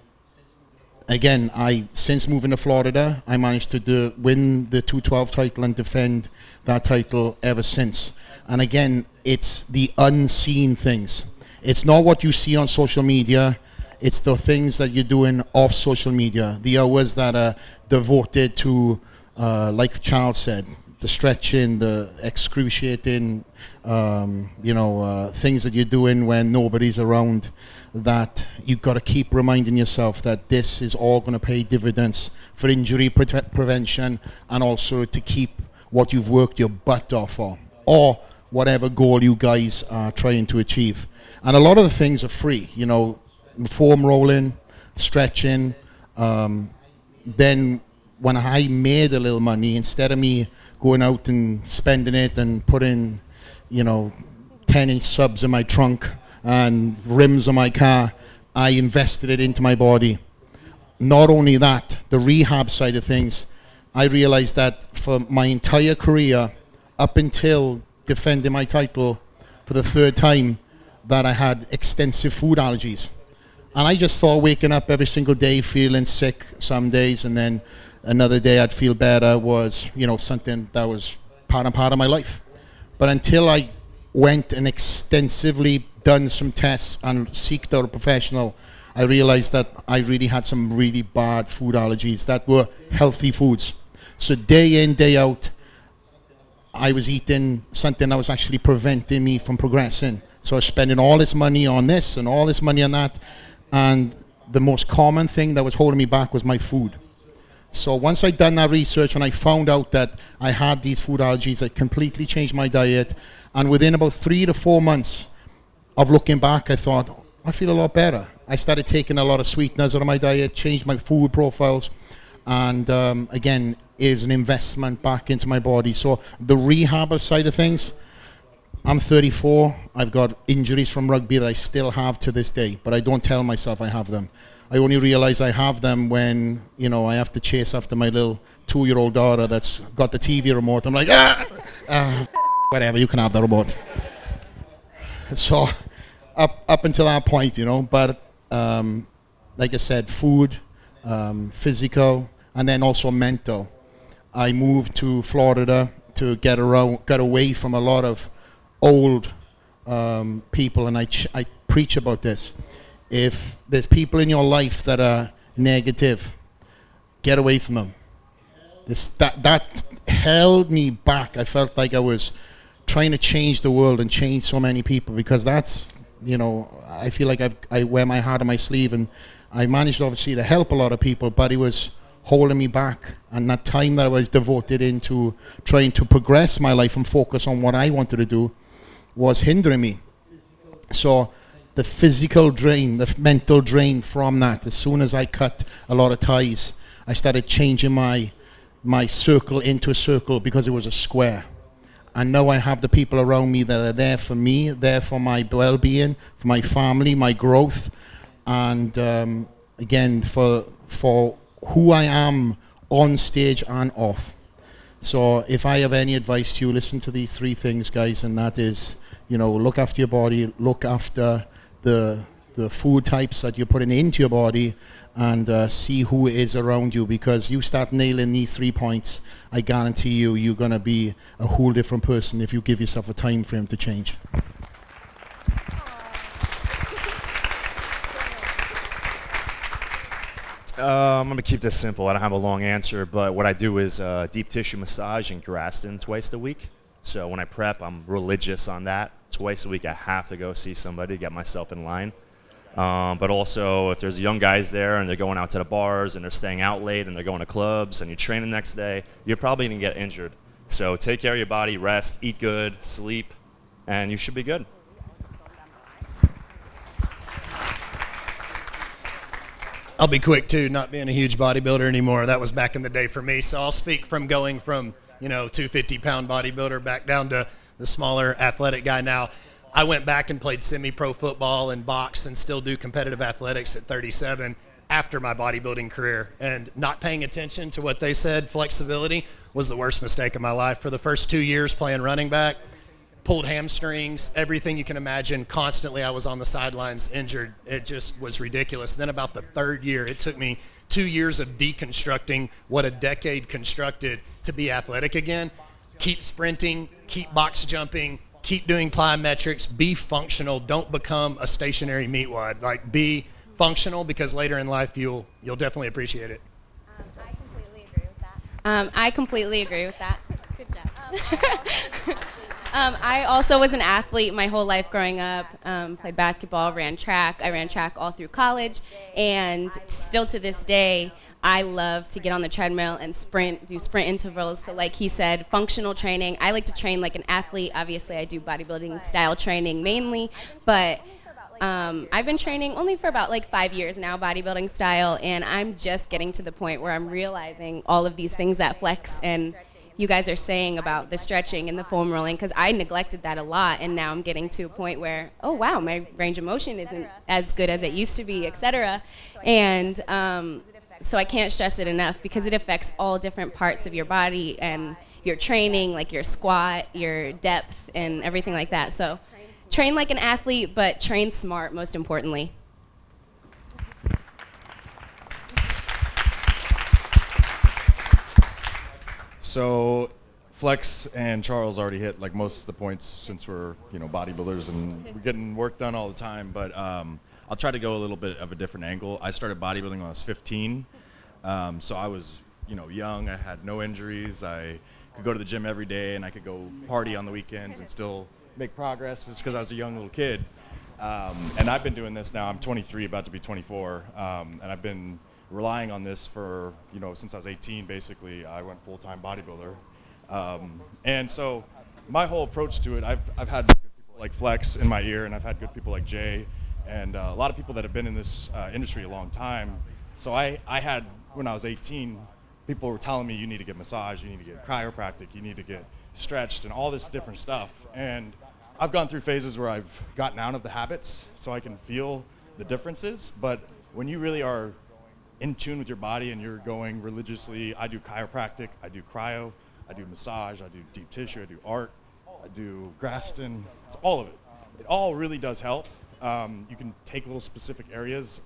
again, since moving to Florida, I managed to win the 212 title and defend that title ever since. And again, it's the unseen things. It's not what you see on social media. It's the things that you're doing off social media. The hours that are devoted to, like Charles said, the stretching, the excruciating, things that you're doing when nobody's around, that you've got to keep reminding yourself that this is all going to pay dividends for injury prevention, and also to keep what you've worked your butt off for, or whatever goal you guys are trying to achieve. And a lot of the things are free, foam rolling, stretching. Then when I made a little money, instead of me going out and spending it and putting 10-inch subs in my trunk and rims on my car, I invested it into my body. Not only that, the rehab side of things, I realized that for my entire career, up until defending my title for the third time, that I had extensive food allergies. And I just thought waking up every single day feeling sick some days, and then another day I'd feel better, was something that was part of my life. But until I went and extensively done some tests and seeked out a professional, I realized that I really had some really bad food allergies that were healthy foods. So day in, day out, I was eating something that was actually preventing me from progressing. So I was spending all this money on this and all this money on that, and the most common thing that was holding me back was my food. So once I'd done that research and I found out that I had these food allergies, I completely changed my diet. And within about 3 to 4 months of looking back, I thought, I feel a lot better. I started taking a lot of sweeteners out of my diet, changed my food profiles, and again, is an investment back into my body. So the rehab side of things, I'm 34. I've got injuries from rugby that I still have to this day, but I don't tell myself I have them. I only realize I have them when, I have to chase after my little 2-year-old daughter that's got the TV remote. I'm like, whatever, you can have the remote. So up until that point, but like I said, food, physical, and then also mental. I moved to Florida to get away from a lot of old people, and I preach about this. If there's people in your life that are negative, get away from them. That held me back. I felt like I was trying to change the world and change so many people, because that's, I feel like I wear my heart on my sleeve, and I managed obviously to help a lot of people, but it was holding me back. And that time that I was devoted into trying to progress my life and focus on what I wanted to do was hindering me. So the physical drain, the mental drain from that, as soon as I cut a lot of ties, I started changing my circle into a circle because it was a square. And now I have the people around me that are there for me, there for my well-being, for my family, my growth, and again, for who I am on stage and off. So if I have any advice to you, listen to these 3 things, guys, and that is, look after your body, look after the food types that you're putting into your body, and see who is around you, because you start nailing these 3 points, I guarantee you're going to be a whole different person if you give yourself a time frame to change. I'm going to keep this simple. I don't have a long answer, but what I do is deep tissue massage and Graston twice a week. So when I prep, I'm religious on that. Twice a week, I have to go see somebody, get myself in line. But also, if there's young guys there and they're going out to the bars and they're staying out late and they're going to clubs and you train the next day, you're probably going to get injured. So take care of your body, rest, eat good, sleep, and you should be good. I'll be quick too, not being a huge bodybuilder anymore. That was back in the day for me. So I'll speak from going from, 250-pound bodybuilder back down to the smaller athletic guy now. I went back and played semi-pro football and boxed and still do competitive athletics at 37 after my bodybuilding career. And not paying attention to what they said, flexibility, was the worst mistake of my life. For the first 2 years playing running back, pulled hamstrings, everything you can imagine. Constantly I was on the sidelines injured. It just was ridiculous. Then about the 3rd year, it took me 2 years of deconstructing what a decade constructed to be athletic again. Keep sprinting, keep box jumping, keep doing plyometrics, be functional. Don't become a stationary meatwad. Like, be functional, because later in life you'll definitely appreciate it. I completely agree with that. Good job. I also was an athlete my whole life growing up, played basketball, ran track. I ran track all through college, and still to this day, I love to get on the treadmill and sprint, do sprint intervals. So like he said, functional training. I like to train like an athlete. Obviously, I do bodybuilding style training mainly, but I've been training only for about 5 years now, bodybuilding style, and I'm just getting to the point where I'm realizing all of these things that Flex and you guys are saying about the stretching and the foam rolling, because I neglected that a lot, and now I'm getting to a point where, oh wow, my range of motion isn't as good as it used to be, etc. And so I can't stress it enough, because it affects all different parts of your body and your training, like your squat, your depth, and everything like that. So train like an athlete, but train smart, most importantly. So Flex and Charles already hit most of the points, since we're bodybuilders and we're getting work done all the time. But I'll try to go a little bit of a different angle. I started bodybuilding when I was 15, so I was young. I had no injuries. I could go to the gym every day, and I could go party on the weekends and still make progress, just because I was a young little kid. And I've been doing this now. I'm 23, about to be 24, and I've been relying on this for, since I was 18, basically. I went full-time bodybuilder. And so my whole approach to it, I've had good people like Flex in my ear, and I've had good people like Jay, and a lot of people that have been in this industry a long time. So I had, when I was 18, people were telling me, you need to get massage, you need to get chiropractic, you need to get stretched, and all this different stuff. And I've gone through phases where I've gotten out of the habits so I can feel the differences. But when you really are in tune with your body and you're going religiously, I do chiropractic, I do cryo, I do massage, I do deep tissue, I do art, I do Graston, it's all of it. It all really does help. You can take little specific areas,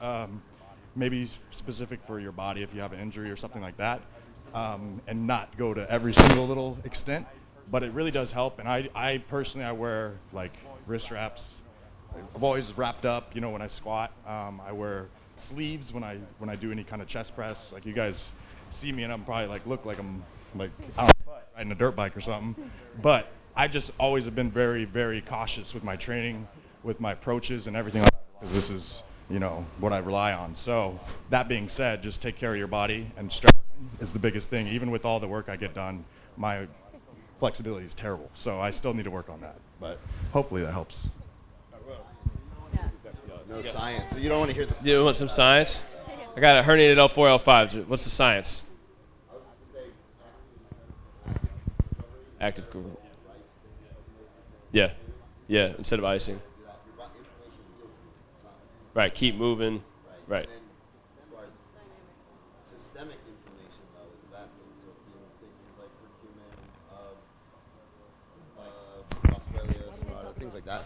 maybe specific for your body if you have an injury or something like that, and not go to every single little extent. But it really does help, and I personally, I wear wrist wraps. I've always wrapped up, when I squat. I wear sleeves when I do any kind of chest press. Like, you guys see me and I'm probably look like I'm out riding a dirt bike or something. But I just always have been very, very cautious with my training, with my approaches and everything like that, because this is, what I rely on. So that being said, just take care of your body, and stretching is the biggest thing. Even with all the work I get done, my flexibility is terrible. So I still need to work on that, but hopefully that helps. No science. So you don't want to hear the. You want some science? I got a herniated L4, L5. What's the science? Active group. Yeah, yeah, instead of icing. Right, keep moving. Right. Systemic inflammation, though, is a bad thing. So if you take things like curcumin, Australia, Serrata, things like that.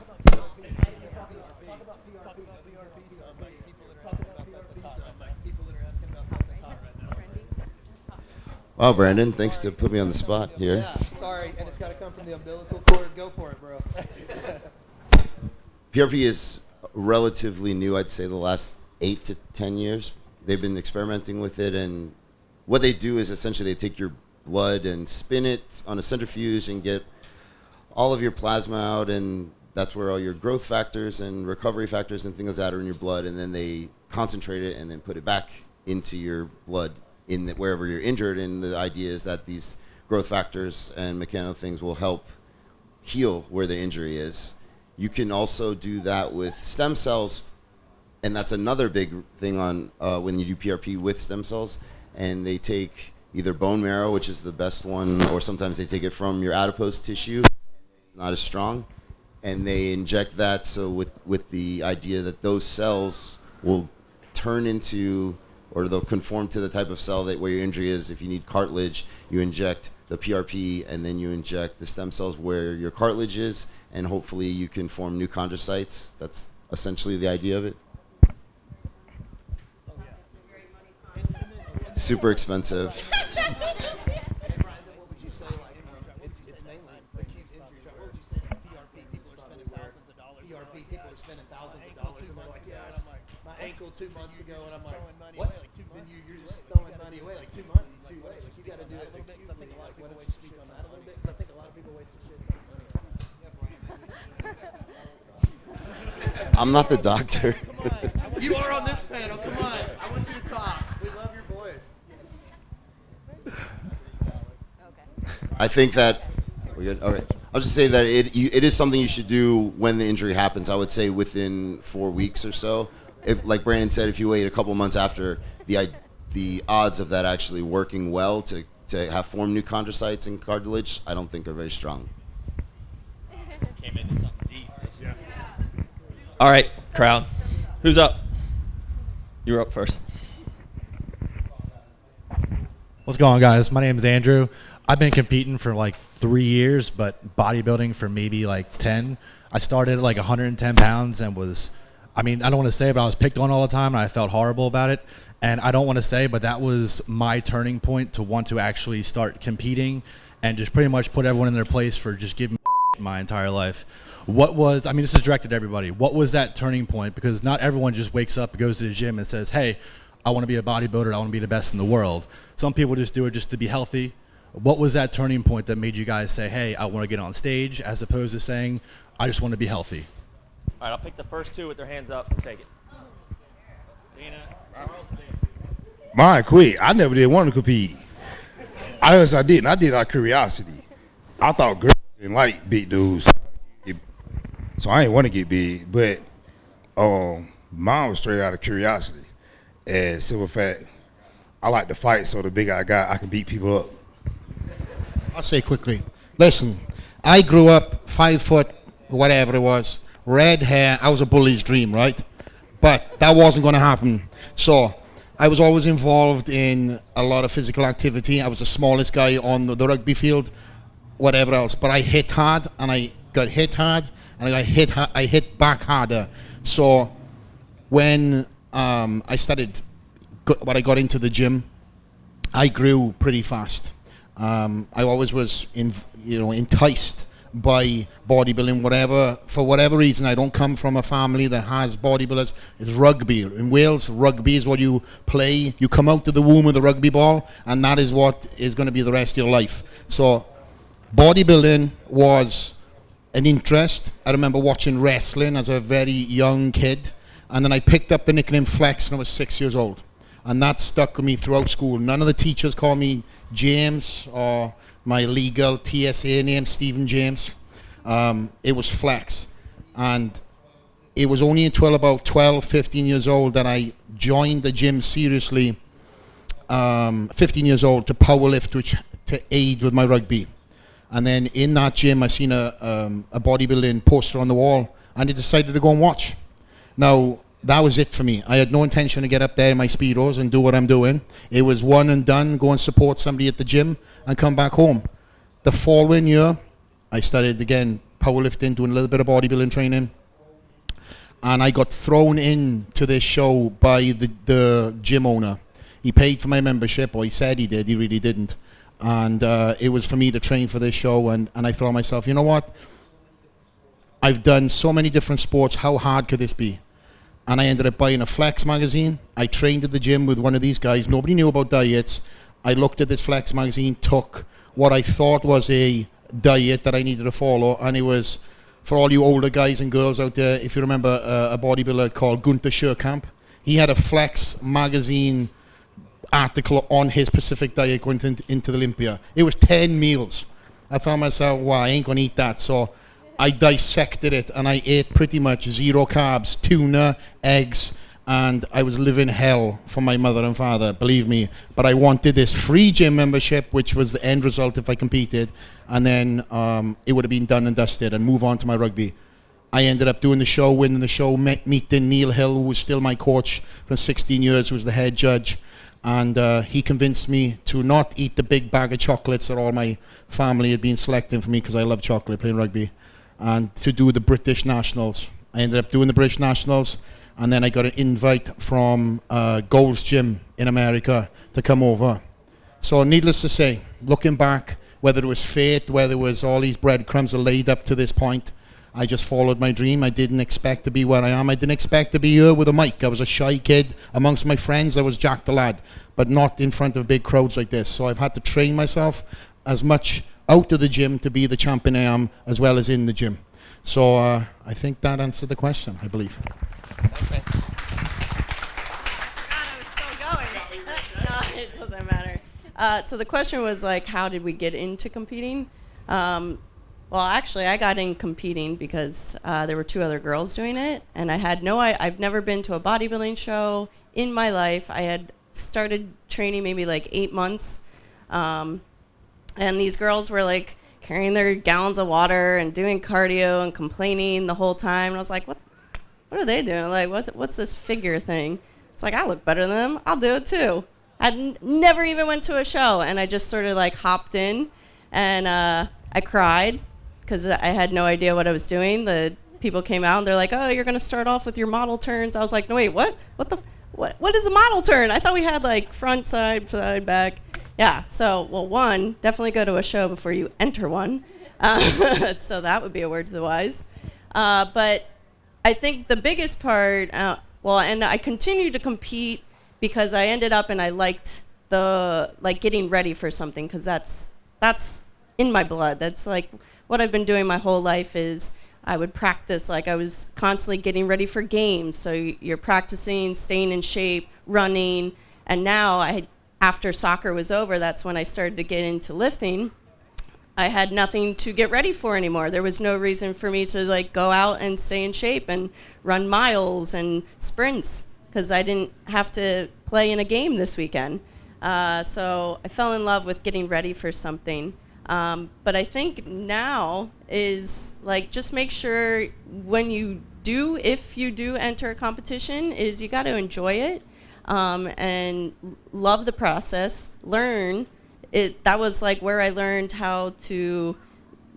Wow, Brandon, thanks to put me on the spot here. Yeah, sorry, and it's got to come from the umbilical cord. Go for it, bro. PRP is relatively new, I'd say the last 8 to 10 years. They've been experimenting with it, and what they do is essentially they take your blood and spin it on a centrifuge and get all of your plasma out, and that's where all your growth factors and recovery factors and things like that are in your blood, and then they concentrate it and then put it back into your blood in wherever you're injured. And the idea is that these growth factors and mechanical things will help heal where the injury is. You can also do that with stem cells, and that's another big thing on when you do PRP with stem cells. And they take either bone marrow, which is the best one, or sometimes they take it from your adipose tissue. It's not as strong, and they inject that. So with the idea that those cells will turn into, or they'll conform to the type of cell that where your injury is. If you need cartilage, you inject the PRP, and then you inject the stem cells where your cartilage is, and hopefully you can form new chondrocytes. That's essentially the idea of it. Super expensive. Ankle 2 months ago, and I'm like, what? Then you're just throwing money away. Like 2 months is too late. Like you got to do it a little bit, because I think a lot of people waste speak on that a little bit, because I think a lot of people waste a shit ton of money. I'm not the doctor. Come on. You are on this panel. Come on. I want you to talk. We love your voice. I think that we good. All right. I'll just say that it is something you should do when the injury happens. I would say within 4 weeks or so. If, like Brandon said, if you wait a couple months after, the odds of that actually working well to have formed new chondrocytes and cartilage, I don't think are very strong. Came into something deep. Yeah. All right, crowd. Who's up? You're up first. What's going on, guys? My name is Andrew. I've been competing for like 3 years, but bodybuilding for maybe like 10. I started at like 110 pounds and was, I mean, I don't want to say it, but I was picked on all the time, and I felt horrible about it. And I don't want to say, but that was my turning point to want to actually start competing and just pretty much put everyone in their place for just giving me my entire life. What was, I mean, this is directed to everybody. What was that turning point? Because not everyone just wakes up and goes to the gym and says, hey, I want to be a bodybuilder, I want to be the best in the world. Some people just do it just to be healthy. What was that turning point that made you guys say, hey, I want to get on stage, as opposed to saying, I just want to be healthy? All right, I'll pick the first two with their hands up. Take it. Dana. Mine quick. I never did want to compete. I didn't. I did out of curiosity. I thought girls didn't like big dudes, so I didn't want to get big. But mine was straight out of curiosity. And simple fact, I like to fight, so the bigger I got, I can beat people up. I'll say quickly. Listen, I grew up 5 foot, whatever it was, red hair. I was a bully's dream, right? But that wasn't going to happen. So I was always involved in a lot of physical activity. I was the smallest guy on the rugby field, whatever else. But I hit hard, and I got hit hard, and I hit back harder. So when I got into the gym, I grew pretty fast. I always was enticed by bodybuilding, whatever. For whatever reason, I don't come from a family that has bodybuilders. It's rugby. In Wales, rugby is what you play. You come out to the womb with a rugby ball, and that is what is going to be the rest of your life. So bodybuilding was an interest. I remember watching wrestling as a very young kid, and then I picked up the nickname Flex when I was 6 years old. And that stuck with me throughout school. None of the teachers called me James or my legal TSA name, Stephen James. It was Flex. And it was only until about 12, 15 years old that I joined the gym seriously, 15 years old, to powerlift, to aid with my rugby. And then in that gym, I seen a bodybuilding poster on the wall, and I decided to go and watch. Now, that was it for me. I had no intention to get up there in my Speedos and do what I'm doing. It was one and done, go and support somebody at the gym and come back home. The following year, I started again powerlifting, doing a little bit of bodybuilding training. And I got thrown into this show by the gym owner. He paid for my membership, or he said he did, he really didn't. And it was for me to train for this show, and I thought to myself, you know what? I've done so many different sports, how hard could this be? And I ended up buying a Flex magazine. I trained at the gym with one of these guys. Nobody knew about diets. I looked at this Flex magazine, took what I thought was a diet that I needed to follow, and it was, for all you older guys and girls out there, if you remember a bodybuilder called Gunther Scherkamp, he had a Flex magazine article on his specific diet going into the Olympia. It was 10 meals. I thought to myself, wow, I ain't going to eat that. So I dissected it, and I ate pretty much 0 carbs, tuna, eggs, and I was living hell for my mother and father, believe me. But I wanted this free gym membership, which was the end result if I competed, and then it would have been done and dusted and move on to my rugby. I ended up doing the show, winning the show, meeting Neil Hill, who was still my coach for 16 years, who was the head judge. And he convinced me to not eat the big bag of chocolates that all my family had been selecting for me, because I love chocolate, playing rugby, and to do the British Nationals. I ended up doing the British Nationals, and then I got an invite from Gold's Gym in America to come over. So needless to say, looking back, whether it was fate, whether it was all these breadcrumbs that laid up to this point, I just followed my dream. I didn't expect to be where I am. I didn't expect to be here with a mic. I was a shy kid. Amongst my friends, I was Jack the Lad, but not in front of big crowds like this. So I've had to train myself as much out of the gym to be the champion I am, as well as in the gym. So I think that answered the question, I believe. Thanks, man. God, I was still going. No, it doesn't matter. So the question was like, how did we get into competing? Well, actually, I got in competing because there were 2 other girls doing it, and I've never been to a bodybuilding show in my life. I had started training maybe like 8 months, and these girls were like carrying their gallons of water and doing cardio and complaining the whole time. And I was like, what are they doing? Like, what's this figure thing? It's like, I look better than them. I'll do it too. I never even went to a show, and I just sort of like hopped in, and I cried because I had no idea what I was doing. The people came out and they're like, "Oh, you're gonna start off with your model turns." I was like, "No, wait, what? What is a model turn? I thought we had like front, side, back." Yeah. So, well, one, definitely go to a show before you enter one. So that would be a word to the wise. But I think the biggest part, and I continued to compete because I ended up and I liked getting ready for something, because that's in my blood. That's like what I've been doing my whole life. Is I would practice, like I was constantly getting ready for games. So you're practicing, staying in shape, running, and now after soccer was over, that's when I started to get into lifting. I had nothing to get ready for anymore. There was no reason for me to like go out and stay in shape and run miles and sprints, because I didn't have to play in a game this weekend. So I fell in love with getting ready for something. But I think now is like, just make sure if you do enter a competition, is you got to enjoy it, and love the process, learn. That was like where I learned how to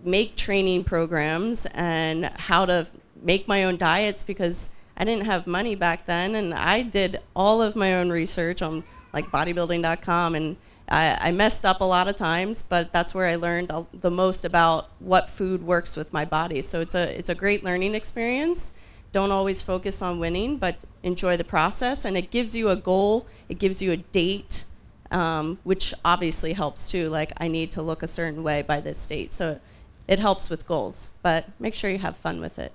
make training programs and how to make my own diets, because I didn't have money back then, and I did all of my own research on like bodybuilding.com, and I messed up a lot of times, but that's where I learned the most about what food works with my body. So it's a great learning experience. Don't always focus on winning, but enjoy the process, and it gives you a goal, it gives you a date, which obviously helps too. Like, I need to look a certain way by this date. So it helps with goals, but make sure you have fun with it.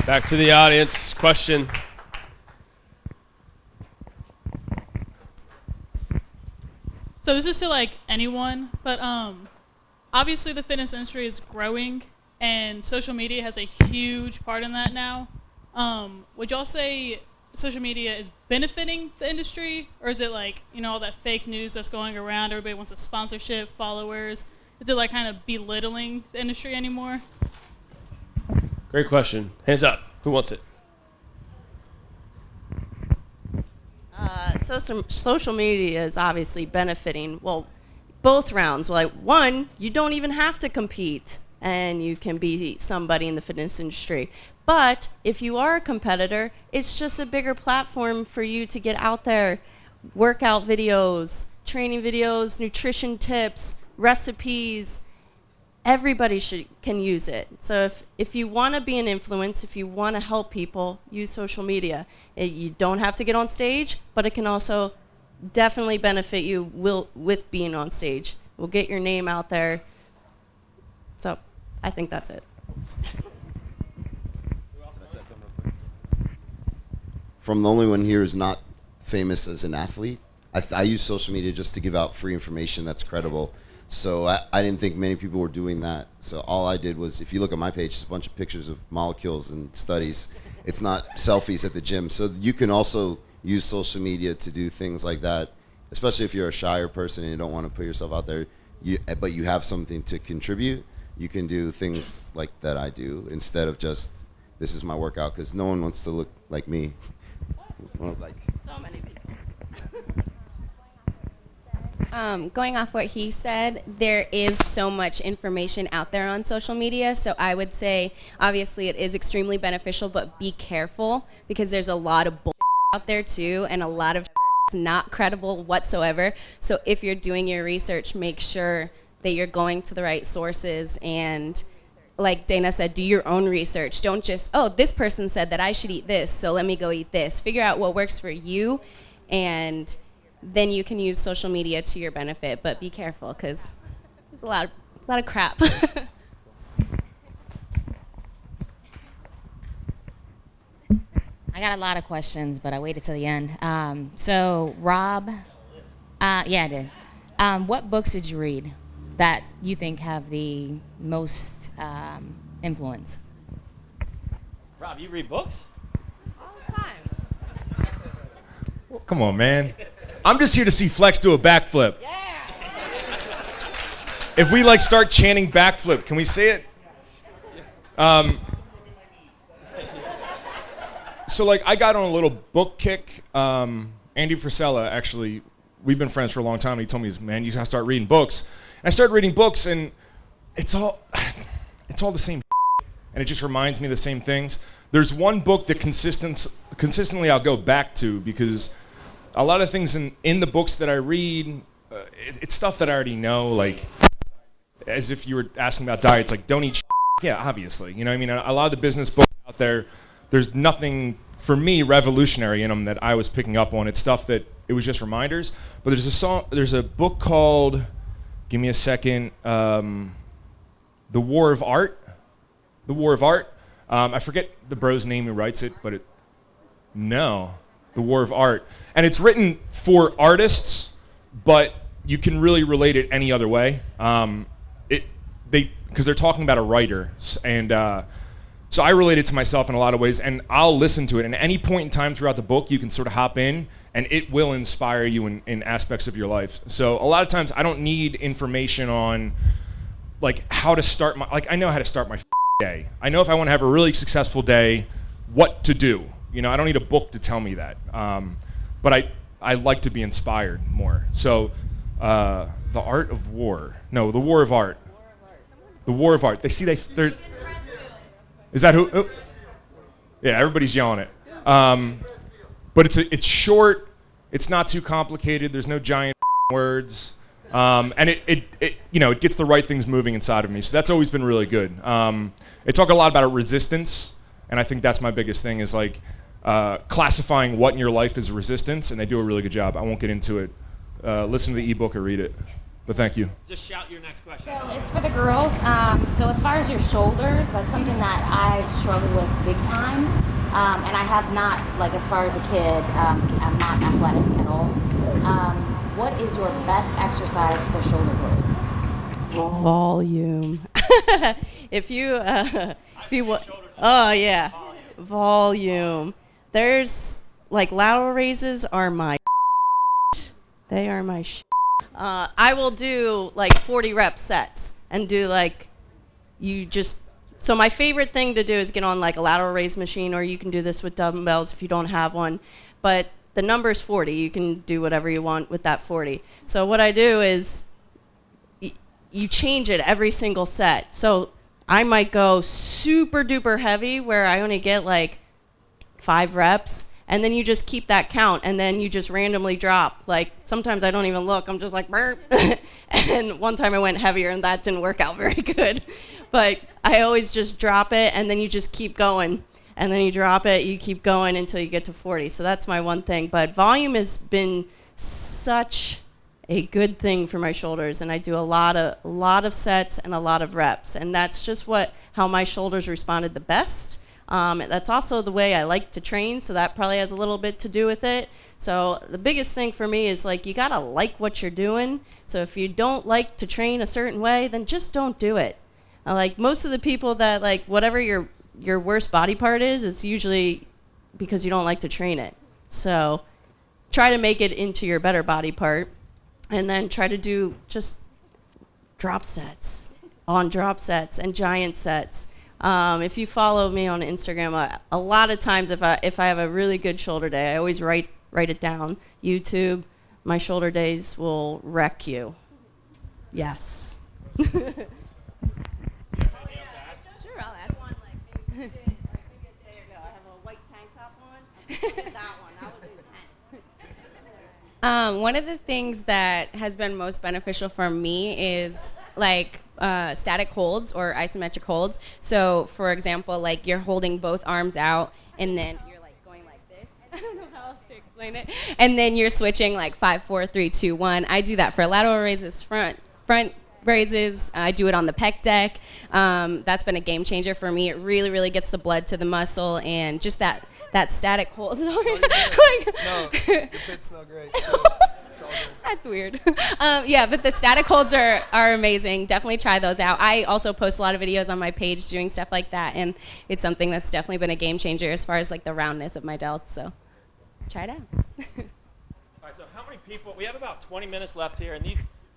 Back to the audience. Question. So this is to like anyone, but obviously the fitness industry is growing, and social media has a huge part in that now. Would y'all say social media is benefiting the industry, or is it like, all that fake news that's going around, everybody wants a sponsorship, followers? Is it like kind of belittling the industry anymore? Great question. Hands up. Who wants it? Social media is obviously benefiting, well, both rounds. Like, one, you don't even have to compete, and you can be somebody in the fitness industry. But if you are a competitor, it's just a bigger platform for you to get out there, workout videos, training videos, nutrition tips, recipes. Everybody can use it. So if you want to be an influence, if you want to help people, use social media. You don't have to get on stage, but it can also definitely benefit you with being on stage. We'll get your name out there. So I think that's it. From the only one here who's not famous as an athlete, I use social media just to give out free information that's credible. So I didn't think many people were doing that. So all I did was, if you look at my page, it's a bunch of pictures of molecules and studies. It's not selfies at the gym. So you can also use social media to do things like that, especially if you're a shyer person and you don't want to put yourself out there, but you have something to contribute. You can do things like that I do instead of just, this is my workout, because no one wants to look like me. So many people. Going off what he said, there is so much information out there on social media. So I would say, obviously, it is extremely beneficial, but be careful, because there's a lot of bull out there too, and a lot of not credible whatsoever. So if you're doing your research, make sure that you're going to the right sources, and like Dana said, do your own research. Don't just, oh, this person said that I should eat this, so let me go eat this. Figure out what works for you, and then you can use social media to your benefit. But be careful, because there's a lot of crap. I got a lot of questions, but I waited till the end. So Rob, yeah, I did. What books did you read that you think have the most influence? Rob, you read books? Come on, man. I'm just here to see Flex do a backflip. If we start chanting backflip, can we say it? So I got on a little book kick. Andy Frisella, actually, we've been friends for a long time. And he told me, man, you gotta start reading books. And I started reading books, and it's all the same, and it just reminds me of the same things. There's one book that consistently I'll go back to, because a lot of things in the books that I read, it's stuff that I already know, as if you were asking about diets, don't eat yeah, obviously. You know what I mean? A lot of the business books out there, there's nothing, for me, revolutionary in them that I was picking up on. It's stuff that, it was just reminders. But there's a book called, give me a second, The War of Art. The War of Art. I forget the bro's name who writes it, but The War of Art. And it's written for artists, but you can really relate it any other way. Because they're talking about a writer, and so I relate it to myself in a lot of ways, and I'll listen to it. And at any point in time throughout the book, you can sort of hop in, and it will inspire you in aspects of your life. So a lot of times, I don't need information on how to start my, I know how to start my day. I know if I want to have a really successful day, what to do. I don't need a book to tell me that. But I like to be inspired more. So The Art of War. No, The War of Art. The War of Art. They're. Is that who? Oh. Yeah, everybody's yelling it. But it's short. It's not too complicated. There's no giant words. And it gets the right things moving inside of me. So that's always been really good. They talk a lot about resistance, and I think that's my biggest thing is classifying what in your life is resistance, and they do a really good job. I won't get into it. Listen to the ebook or read it. But thank you. Just shout your next question. So it's for the girls. So as far as your shoulders, that's something that I've struggled with big time. And I have not, as far as a kid, I'm not athletic at all. What is your best exercise for shoulder growth? Volume. if you, oh yeah, volume. There's like lateral raises are my they are my I will do like 40 rep sets and do like so my favorite thing to do is get on like a lateral raise machine, or you can do this with dumbbells if you don't have one, but the number is 40. You can do whatever you want with that 40. So what I do is you change it every single set. So I might go super duper heavy where I only get like 5 reps, and then you just keep that count, and then you just randomly drop. Like sometimes I don't even look. I'm just like burp. And one time I went heavier, and that didn't work out very good. But I always just drop it, and then you just keep going. And then you drop it, you keep going until you get to 40. So that's my one thing. But volume has been such a good thing for my shoulders, and I do a lot of sets and a lot of reps, and that's just how my shoulders responded the best. That's also the way I like to train, so that probably has a little bit to do with it. So the biggest thing for me is like you gotta like what you're doing. So if you don't like to train a certain way, then just don't do it. Like most of the people that like whatever your worst body part is, it's usually because you don't like to train it. So try to make it into your better body part, and then try to do just drop sets on drop sets and giant sets. If you follow me on Instagram, a lot of times if I have a really good shoulder day, I always write it down. YouTube, my shoulder days will wreck you. Yes. One of the things that has been most beneficial for me is like static holds or isometric holds. So for example, like you're holding both arms out and then you're like going like this. I don't know how else to explain it. And then you're switching like 5, 4, 3, 2, 1. I do that for lateral raises, front raises. I do it on the pec deck. That's been a game changer for me. It really, really gets the blood to the muscle, and just that static hold. No, your pits smell great. That's weird. Yeah, but the static holds are amazing. Definitely try those out. I also post a lot of videos on my page doing stuff like that, and it's something that's definitely been a game changer as far as like the roundness of my delts. So try it out. All right, so how many people? We have about 20 minutes left here, and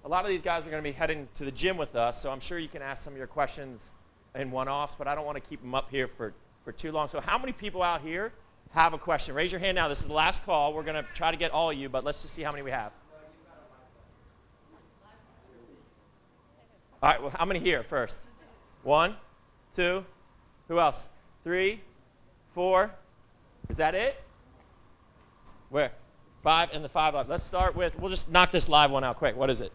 a lot of these guys are going to be heading to the gym with us, so I'm sure you can ask some of your questions in one-offs, but I don't want to keep them up here for too long. So how many people out here have a question? Raise your hand now. This is the last call. We're going to try to get all of you, but let's just see how many we have. All right, well, how many here first? 1, 2, who else? 3, 4. Is that it? Where? 5 and the 5 live. Let's start with, we'll just knock this live one out quick. What is it?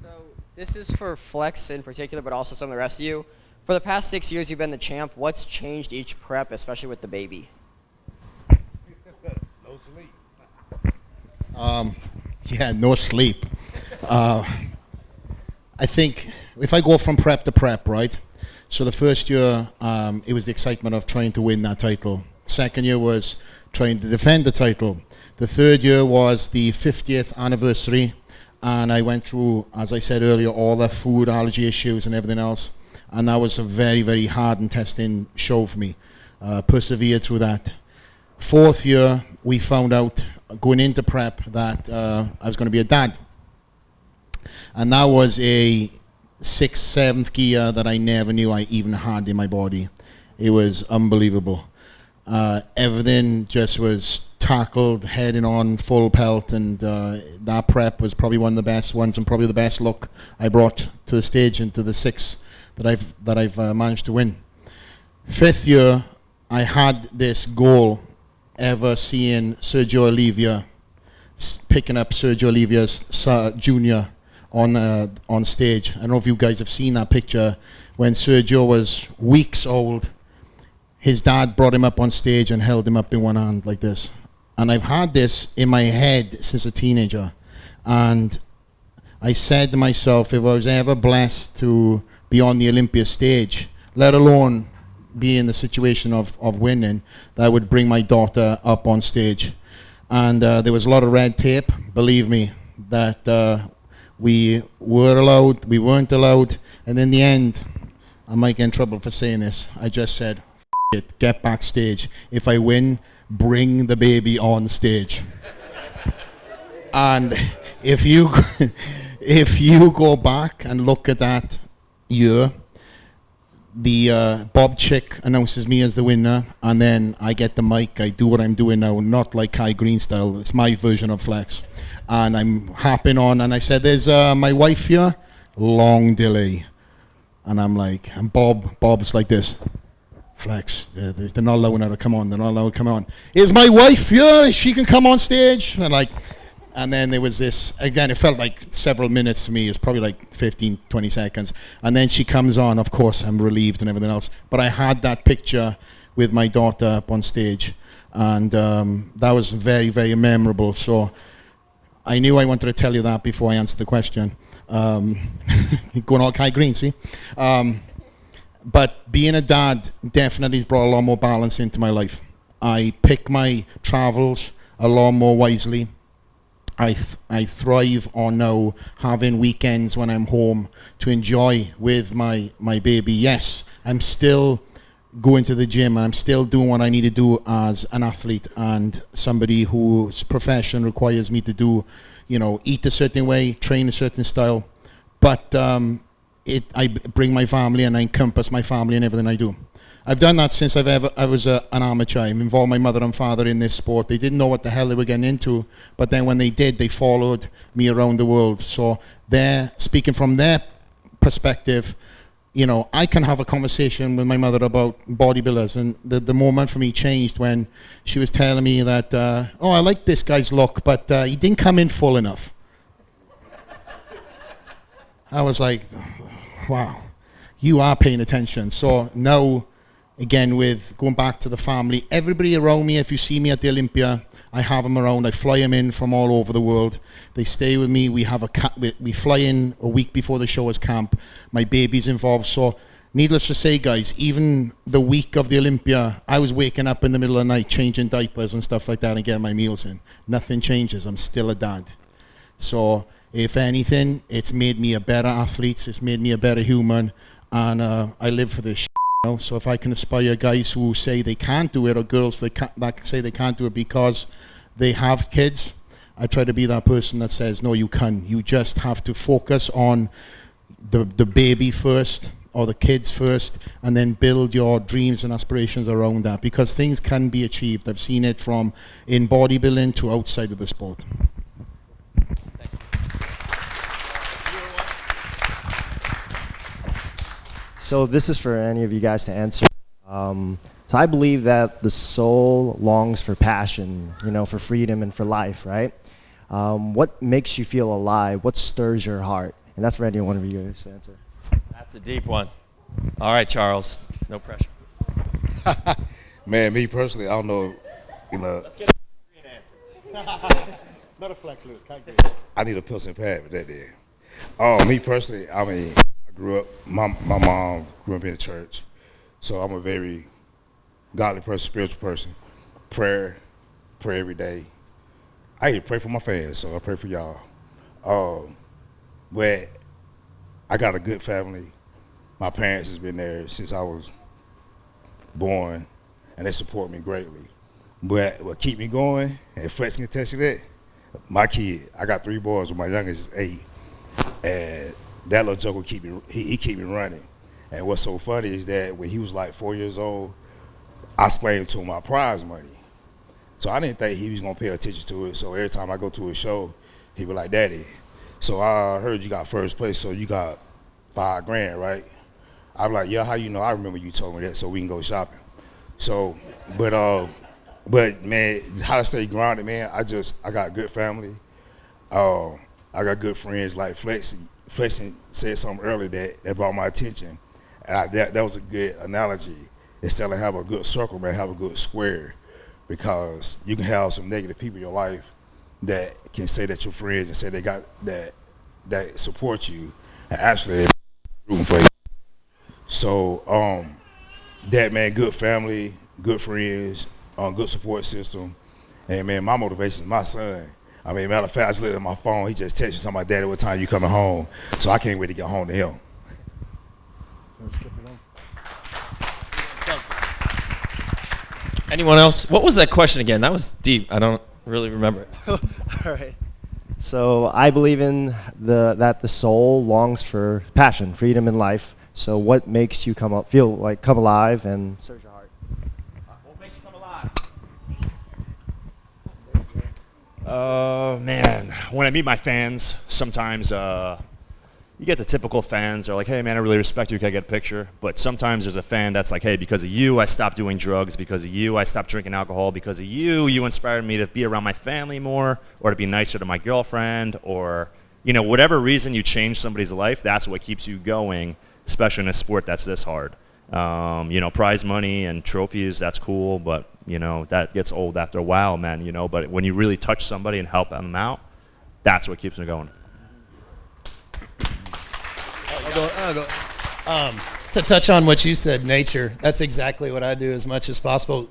So this is for Flex in particular, but also some of the rest of you. For the past 6 years you've been the champ. What's changed each prep, especially with the baby? No sleep. Yeah, no sleep. I think if I go from prep to prep, right? So the first year, it was the excitement of trying to win that title. Second year was trying to defend the title. The third year was the 50th anniversary, and I went through, as I said earlier, all the food allergy issues and everything else, and that was a very, very hard and testing show for me. Persevered through that. Fourth year, we found out going into prep that I was going to be a dad. And that was a 6th, 7th gear that I never knew I even had in my body. It was unbelievable. Everything just was tackled, heading on, full pelt, and that prep was probably one of the best ones and probably the best look I brought to the stage and to the 6 that I've managed to win. 5th year, I had this goal ever seeing Sergio Oliva, picking up Sergio Oliva's junior on stage. I don't know if you guys have seen that picture. When Sergio was weeks old, his dad brought him up on stage and held him up in one hand like this. And I've had this in my head since a teenager. And I said to myself, if I was ever blessed to be on the Olympia stage, let alone be in the situation of winning, that would bring my daughter up on stage. And there was a lot of red tape, believe me, that we were allowed, we weren't allowed, and in the end, I might get in trouble for saying this, I just said, it, get backstage. If I win, bring the baby on stage. And if you go back and look at that year, the Bob Chick announces me as the winner, and then I get the mic. I do what I'm doing now, not like Kai Green style. It's my version of Flex. And I'm hopping on, and I said, there's my wife here. Long delay. And I'm like, and Bob's like this. Flex, they're not allowing her to come on. They're not allowed to come on. Is my wife here? She can come on stage. And then there was this, again, it felt like several minutes to me. It's probably like 15, 20 seconds. And then she comes on. Of course, I'm relieved and everything else. But I had that picture with my daughter up on stage. And that was very, very memorable. So I knew I wanted to tell you that before I answered the question. Going all Kai Green, see? But being a dad definitely has brought a lot more balance into my life. I pick my travels a lot more wisely. I thrive on now having weekends when I'm home to enjoy with my baby. Yes, I'm still going to the gym and I'm still doing what I need to do as an athlete and somebody whose profession requires me to do, eat a certain way, train a certain style. But I bring my family and I encompass my family in everything I do. I've done that since I was an amateur. I've involved my mother and father in this sport. They didn't know what the hell they were getting into, but then when they did, they followed me around the world. So they're speaking from their perspective. I can have a conversation with my mother about bodybuilders, and the moment for me changed when she was telling me that, I like this guy's look, but he didn't come in full enough. I was like, wow, you are paying attention. So now, again, with going back to the family, everybody around me, if you see me at the Olympia, I have them around. I fly them in from all over the world. They stay with me. We fly in a week before the show as camp. My baby's involved. So needless to say, guys, even the week of the Olympia, I was waking up in the middle of the night, changing diapers and stuff like that and getting my meals in. Nothing changes. I'm still a dad. So if anything, it's made me a better athlete. It's made me a better human. And I live for this shit. So if I can inspire guys who say they can't do it, or girls that say they can't do it because they have kids, I try to be that person that says, no, you can. You just have to focus on the baby first, or the kids first, and then build your dreams and aspirations around that, because things can be achieved. I've seen it from in bodybuilding to outside of the sport. So this is for any of you guys to answer. So I believe that the soul longs for passion, for freedom and for life, right? What makes you feel alive? What stirs your heart? And that's for any one of you guys to answer. That's a deep one. All right, Charles. No pressure. Man, me personally, I don't know, Let's get a green answer. Not a flex, Lewis. I need a pencil and pad with that there. Me personally, I grew up, my mom grew up in the church, so I'm a very godly person, spiritual person. Pray every day. I even pray for my fans, so I pray for y'all. But I got a good family. My parents has been there since I was born, and they support me greatly. But what keep me going, and Flex can attest to that, my kid, I got 3 boys, but my youngest is 8, and that little joker he keep me running. And what's so funny is that when he was like 4 years old, I explained to him my prize money. So I didn't think he was gonna pay attention to it. So every time I go to a show, he be like, "Daddy, so I heard you got first place, so you got $5 grand, right?" I'm like, "Yeah, how you know?" "I remember you told me that, so we can go shopping." So, but man, how to stay grounded, man, I got a good family. I got good friends like Flexing said something earlier that brought my attention, and that was a good analogy. Instead of have a good circle, man, have a good square, because you can have some negative people in your life that can say that you're friends and say they got that support you, and actually they're rooting for you. So that, man, good family, good friends, good support system, and man, my motivation is my son. Matter of fact, I just looked at my phone. He just texted me, "My daddy, what time you coming home?" So I can't wait to get home to him. Anyone else? What was that question again? That was deep. I don't really remember it. All right. So I believe in that the soul longs for passion, freedom in life. So what makes you come alive and search your heart? What makes you come alive? Man, when I meet my fans, sometimes you get the typical fans. They're like, hey, man, I really respect you. Can I get a picture? But sometimes there's a fan that's like, hey, because of you, I stopped doing drugs. Because of you, I stopped drinking alcohol. Because of you, you inspired me to be around my family more, or to be nicer to my girlfriend, or, whatever reason you change somebody's life, that's what keeps you going, especially in a sport that's this hard. Prize money and trophies, that's cool, but, that gets old after a while, man, But when you really touch somebody and help them out, that's what keeps me going. I'll go. To touch on what you said, nature, that's exactly what I do as much as possible.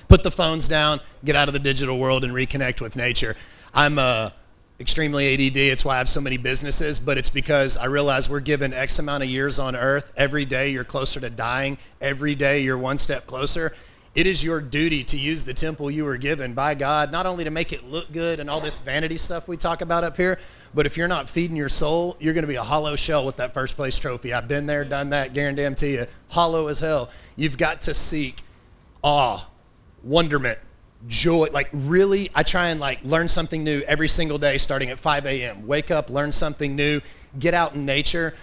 Put the phones down, get out of the digital world, and reconnect with nature. I'm extremely ADD. It's why I have so many businesses, but it's because I realize we're given X amount of years on Earth. Every day you're closer to dying. Every day you're one step closer. It is your duty to use the temple you were given by God, not only to make it look good and all this vanity stuff we talk about up here, but if you're not feeding your soul, you're going to be a hollow shell with that first place trophy. I've been there, done that, guarantee you. Hollow as hell. You've got to seek awe, wonderment, joy. Like really, I try and learn something new every single day starting at 5 a.m. Wake up, learn something new, get out in nature.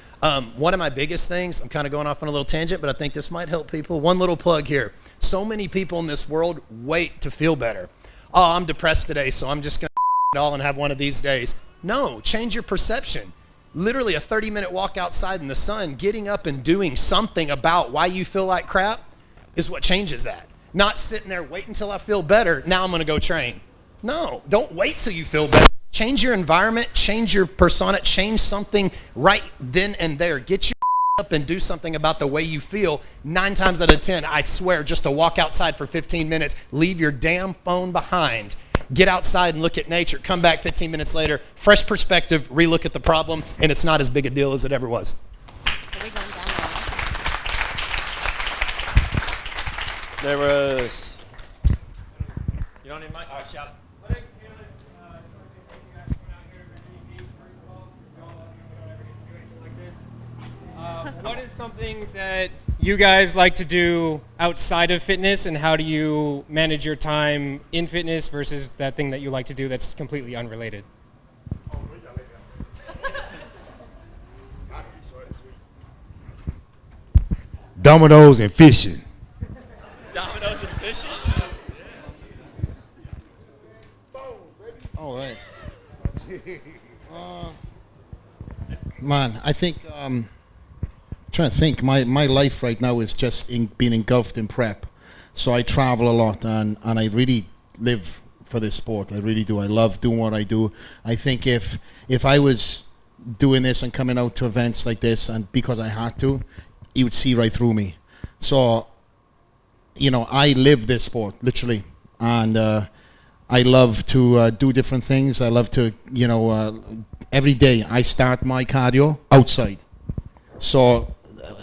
One of my biggest things, I'm kind of going off on a little tangent, but I think this might help people. One little plug here. So many people in this world wait to feel better. Oh, I'm depressed today, so I'm just going to it all and have one of these days. No, change your perception. Literally a 30-minute walk outside in the sun, getting up and doing something about why you feel like crap is what changes that. Not sitting there, wait until I feel better, now I'm going to go train. No, don't wait till you feel better. Change your environment, change your persona, change something right then and there. Get your up and do something about the way you feel. 9 times out of 10, I swear, just to walk outside for 15 minutes, leave your damn phone behind. Get outside and look at nature. Come back 15 minutes later, fresh perspective, relook at the problem, and it's not as big a deal as it ever was. There was. You don't need my. All right, shout. What is something that you guys like to do outside of fitness, and how do you manage your time in fitness versus that thing that you like to do that's completely unrelated? Dominoes and fishing. Dominoes and fishing? All right. Man, I think trying to think. My life right now is just being engulfed in prep. So I travel a lot, and I really live for this sport. I really do. I love doing what I do. I think if I was doing this and coming out to events like this, and because I had to, you would see right through me. So, I live this sport, literally. And I love to do different things. I love to, every day I start my cardio outside. So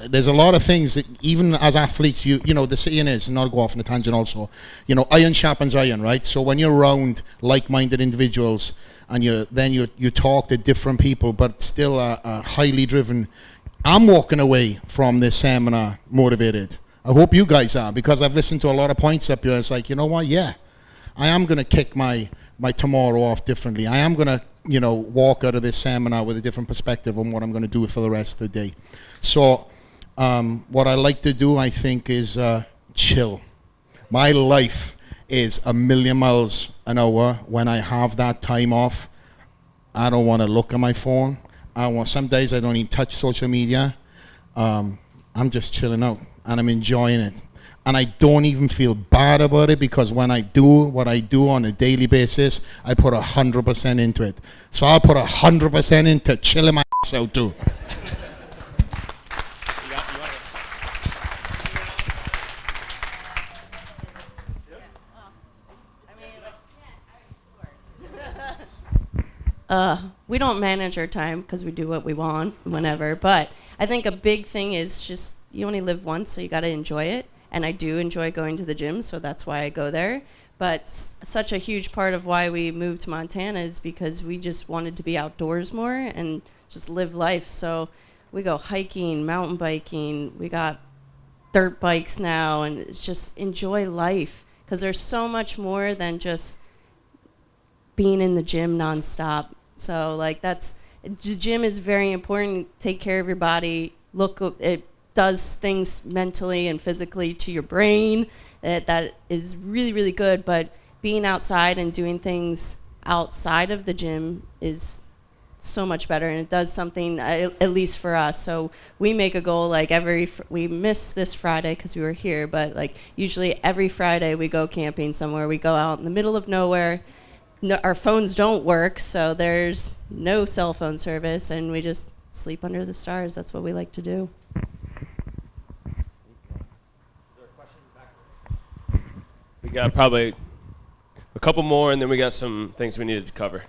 there's a lot of things that even as athletes, the saying is, and I'll go off on a tangent also, iron sharpens iron, right? So when you're around like-minded individuals and you talk to different people, but still are highly driven, I'm walking away from this seminar motivated. I hope you guys are, because I've listened to a lot of points up here. It's like, you know what? Yeah, I am going to kick my tomorrow off differently. I am going to, walk out of this seminar with a different perspective on what I'm going to do for the rest of the day. So what I like to do, I think, is chill. My life is a million miles an hour. When I have that time off, I don't want to look at my phone. Some days I don't even touch social media. I'm just chilling out, and I'm enjoying it. And I don't even feel bad about it, because when I do what I do on a daily basis, I put 100% into it. So I'll put 100% into chilling my ass out too. We don't manage our time because we do what we want whenever. But I think a big thing is just you only live once, so you got to enjoy it. and I do enjoy going to the gym, so that's why I go there. But such a huge part of why we moved to Montana is because we just wanted to be outdoors more and just live life. So we go hiking, mountain biking, we got dirt bikes now, and it's just enjoy life, because there's so much more than just being in the gym nonstop. So like the gym is very important. Take care of your body. It does things mentally and physically to your brain. That is really, really good, but being outside and doing things outside of the gym is so much better, and it does something, at least for us. So we make a goal, like we missed this Friday because we were here, but like usually every Friday we go camping somewhere. We go out in the middle of nowhere. No, our phones don't work, so there's no cell phone service, and we just sleep under the stars. That's what we like to do. We got probably a couple more, and then we got some things we needed to cover.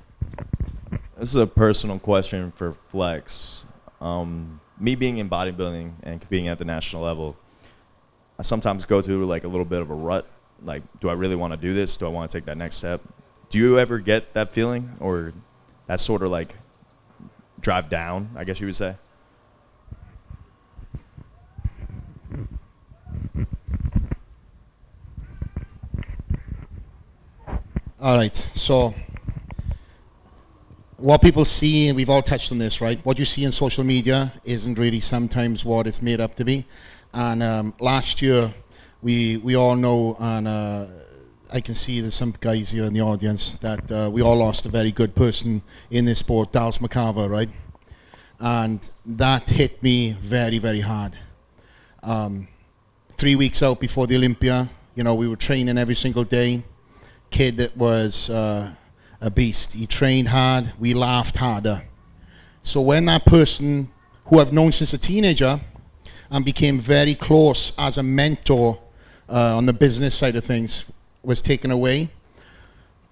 This is a personal question for Flex. Me being in bodybuilding and competing at the national level, I sometimes go through like a little bit of a rut. Like, do I really want to do this? Do I want to take that next step? Do you ever get that feeling, or that sort of like drive down, I guess you would say? All right, so what people see, and we've all touched on this, right? What you see in social media isn't really sometimes what it's made up to be. And last year, we all know, and I can see there's some guys here in the audience, that we all lost a very good person in this sport, Dallas McCarver, right? And that hit me very, very hard. 3 weeks out before the Olympia, we were training every single day. Kid that was a beast. He trained hard. We laughed harder. So when that person, who I've known since a teenager and became very close as a mentor on the business side of things, was taken away,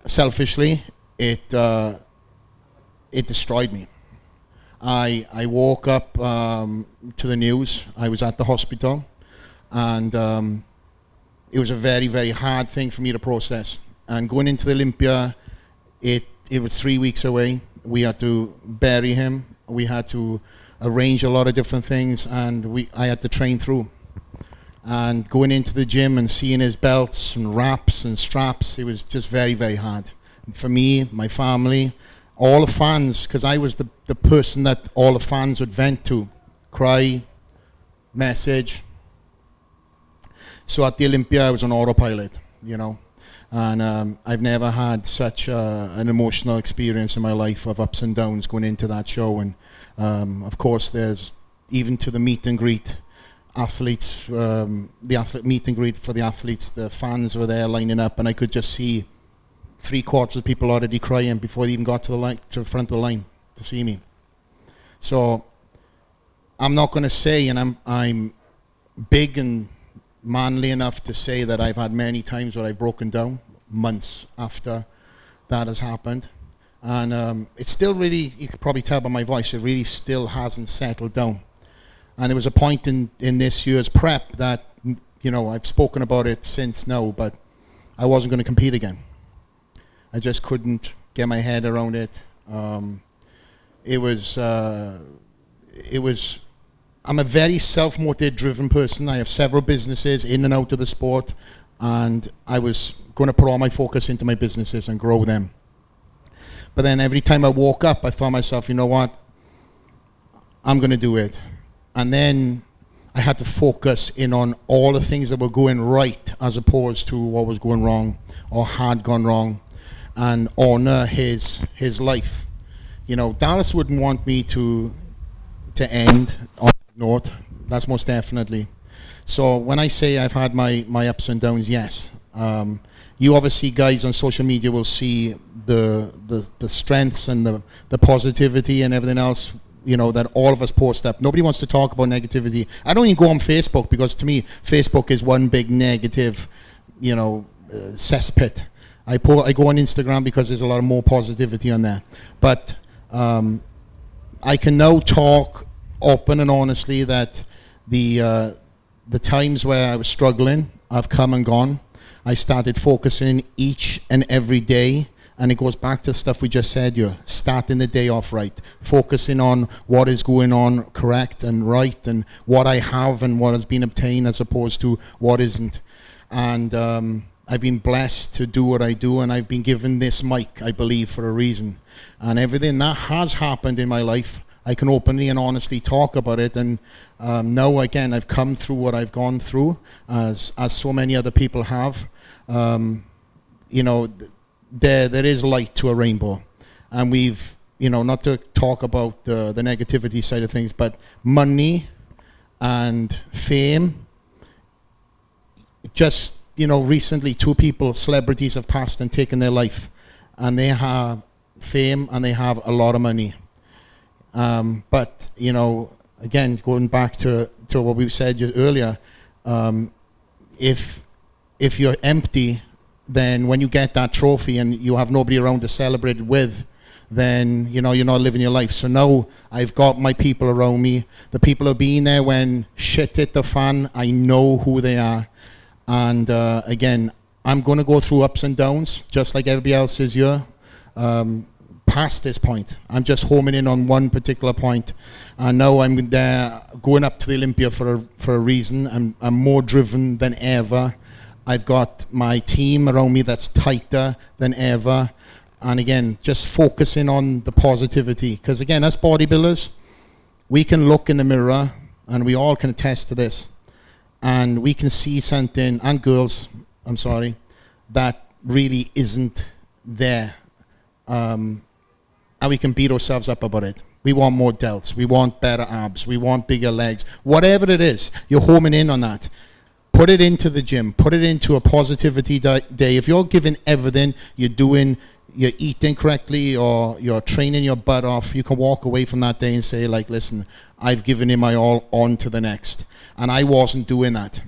selfishly, it destroyed me. I woke up to the news. I was at the hospital, and it was a very, very hard thing for me to process. And going into the Olympia, it was 3 weeks away. We had to bury him. We had to arrange a lot of different things, and I had to train through. And going into the gym and seeing his belts and wraps and straps, it was just very, very hard. And for me, my family, all the fans, because I was the person that all the fans would vent to, cry, message. So at the Olympia, I was on autopilot, And I've never had such an emotional experience in my life of ups and downs going into that show. And of course, there's even to the meet and greet, athletes, meet and greet for the athletes, the fans were there lining up, and I could just see 3/4 of people already crying before they even got to the front of the line to see me. So I'm not going to say, and I'm big and manly enough to say that I've had many times where I've broken down months after that has happened. And it's still really, you could probably tell by my voice, it really still hasn't settled down. And there was a point in this year's prep that, I've spoken about it since now, but I wasn't going to compete again. I just couldn't get my head around it. I'm a very self-motivated, driven person. I have several businesses in and out of the sport, and I was going to put all my focus into my businesses and grow them. But then every time I woke up, I thought to myself, you know what? I'm going to do it. And then I had to focus in on all the things that were going right as opposed to what was going wrong or had gone wrong, and honor his life. Dallas wouldn't want me to end on that note. That's most definitely. So when I say I've had my ups and downs, yes. You obviously, guys on social media, will see the strengths and the positivity and everything else, that all of us post up. Nobody wants to talk about negativity. I don't even go on Facebook, because to me, Facebook is one big negative, cesspit. I go on Instagram because there's a lot of more positivity on there. But I can now talk open and honestly that the the times where I was struggling have come and gone. I started focusing each and every day, and it goes back to the stuff we just said here. Starting the day off right, focusing on what is going on correct and right, and what I have and what has been obtained as opposed to what isn't. And I've been blessed to do what I do, and I've been given this mic, I believe, for a reason. And everything that has happened in my life, I can openly and honestly talk about it. And now, again, I've come through what I've gone through, as so many other people have. You know, there is light to a rainbow. And we've, you know, not to talk about the negativity side of things, but money and fame, just, you know, recently 2 people, celebrities, have passed and taken their life. And they have fame and they have a lot of money. But, you know, again, going back to what we said earlier, if you're empty, then when you get that trophy and you have nobody around to celebrate it with, then, you know, you're not living your life. So now I've got my people around me. The people who have been there when shit hit the fan, I know who they are. And again, I'm going to go through ups and downs, just like everybody else is here. Past this point, I'm just homing in on one particular point. And now I'm there, going up to the Olympia for a reason. I'm more driven than ever. I've got my team around me that's tighter than ever. And again, just focusing on the positivity. Because again, as bodybuilders, we can look in the mirror, and we all can attest to this. And we can see something, and girls, I'm sorry, that really isn't there. And we can beat ourselves up about it. We want more delts. We want better abs. We want bigger legs. Whatever it is, you're homing in on that. Put it into the gym. Put it into a positivity day. If you're giving everything, you're eating correctly, or you're training your butt off, you can walk away from that day and say, like, listen, I've given it my all, on to the next. And I wasn't doing that.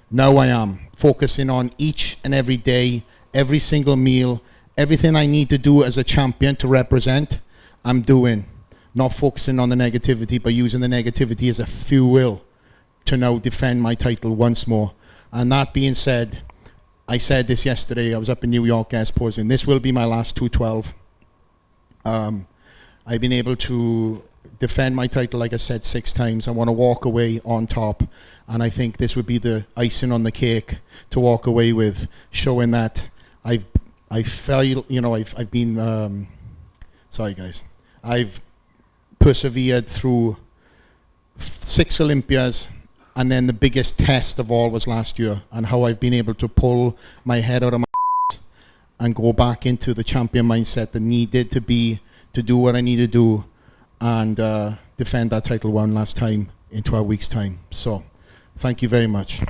Now I am. Focusing on each and every day, every single meal, everything I need to do as a champion to represent, I'm doing. Not focusing on the negativity, but using the negativity as a fuel to now defend my title once more. And that being said, I said this yesterday, I was up in New York guest posing. This will be my last 212. I've been able to defend my title, like I said, 6 times. I want to walk away on top. And I think this would be the icing on the cake to walk away with, showing that I've been, sorry guys, I've persevered through 6 Olympias, and then the biggest test of all was last year, and how I've been able to pull my head out of my and go back into the champion mindset that needed to be to do what I need to do and defend that title one last time in 12 weeks' time. So, thank you very much.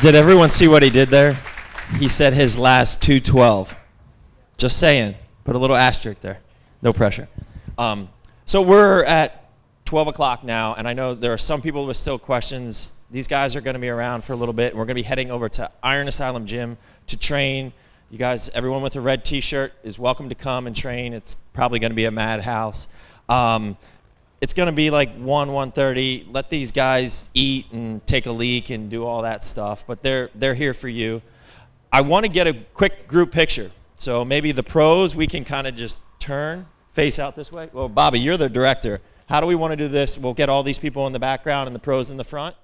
Did everyone see what he did there? He said his last 212. Just saying. Put a little asterisk there. No pressure. So we're at 12 o'clock now, and I know there are some people with still questions. These guys are going to be around for a little bit, and we're going to be heading over to Iron Asylum Gym to train. You guys, everyone with a red T-shirt is welcome to come and train. It's probably going to be a madhouse. It's going to be like 1:30. Let these guys eat and take a leak and do all that stuff, but they're here for you. I want to get a quick group picture. So maybe the pros, we can kind of just turn, face out this way. Well, Bobby, you're the director. How do we want to do this? We'll get all these people in the background and the pros in the front.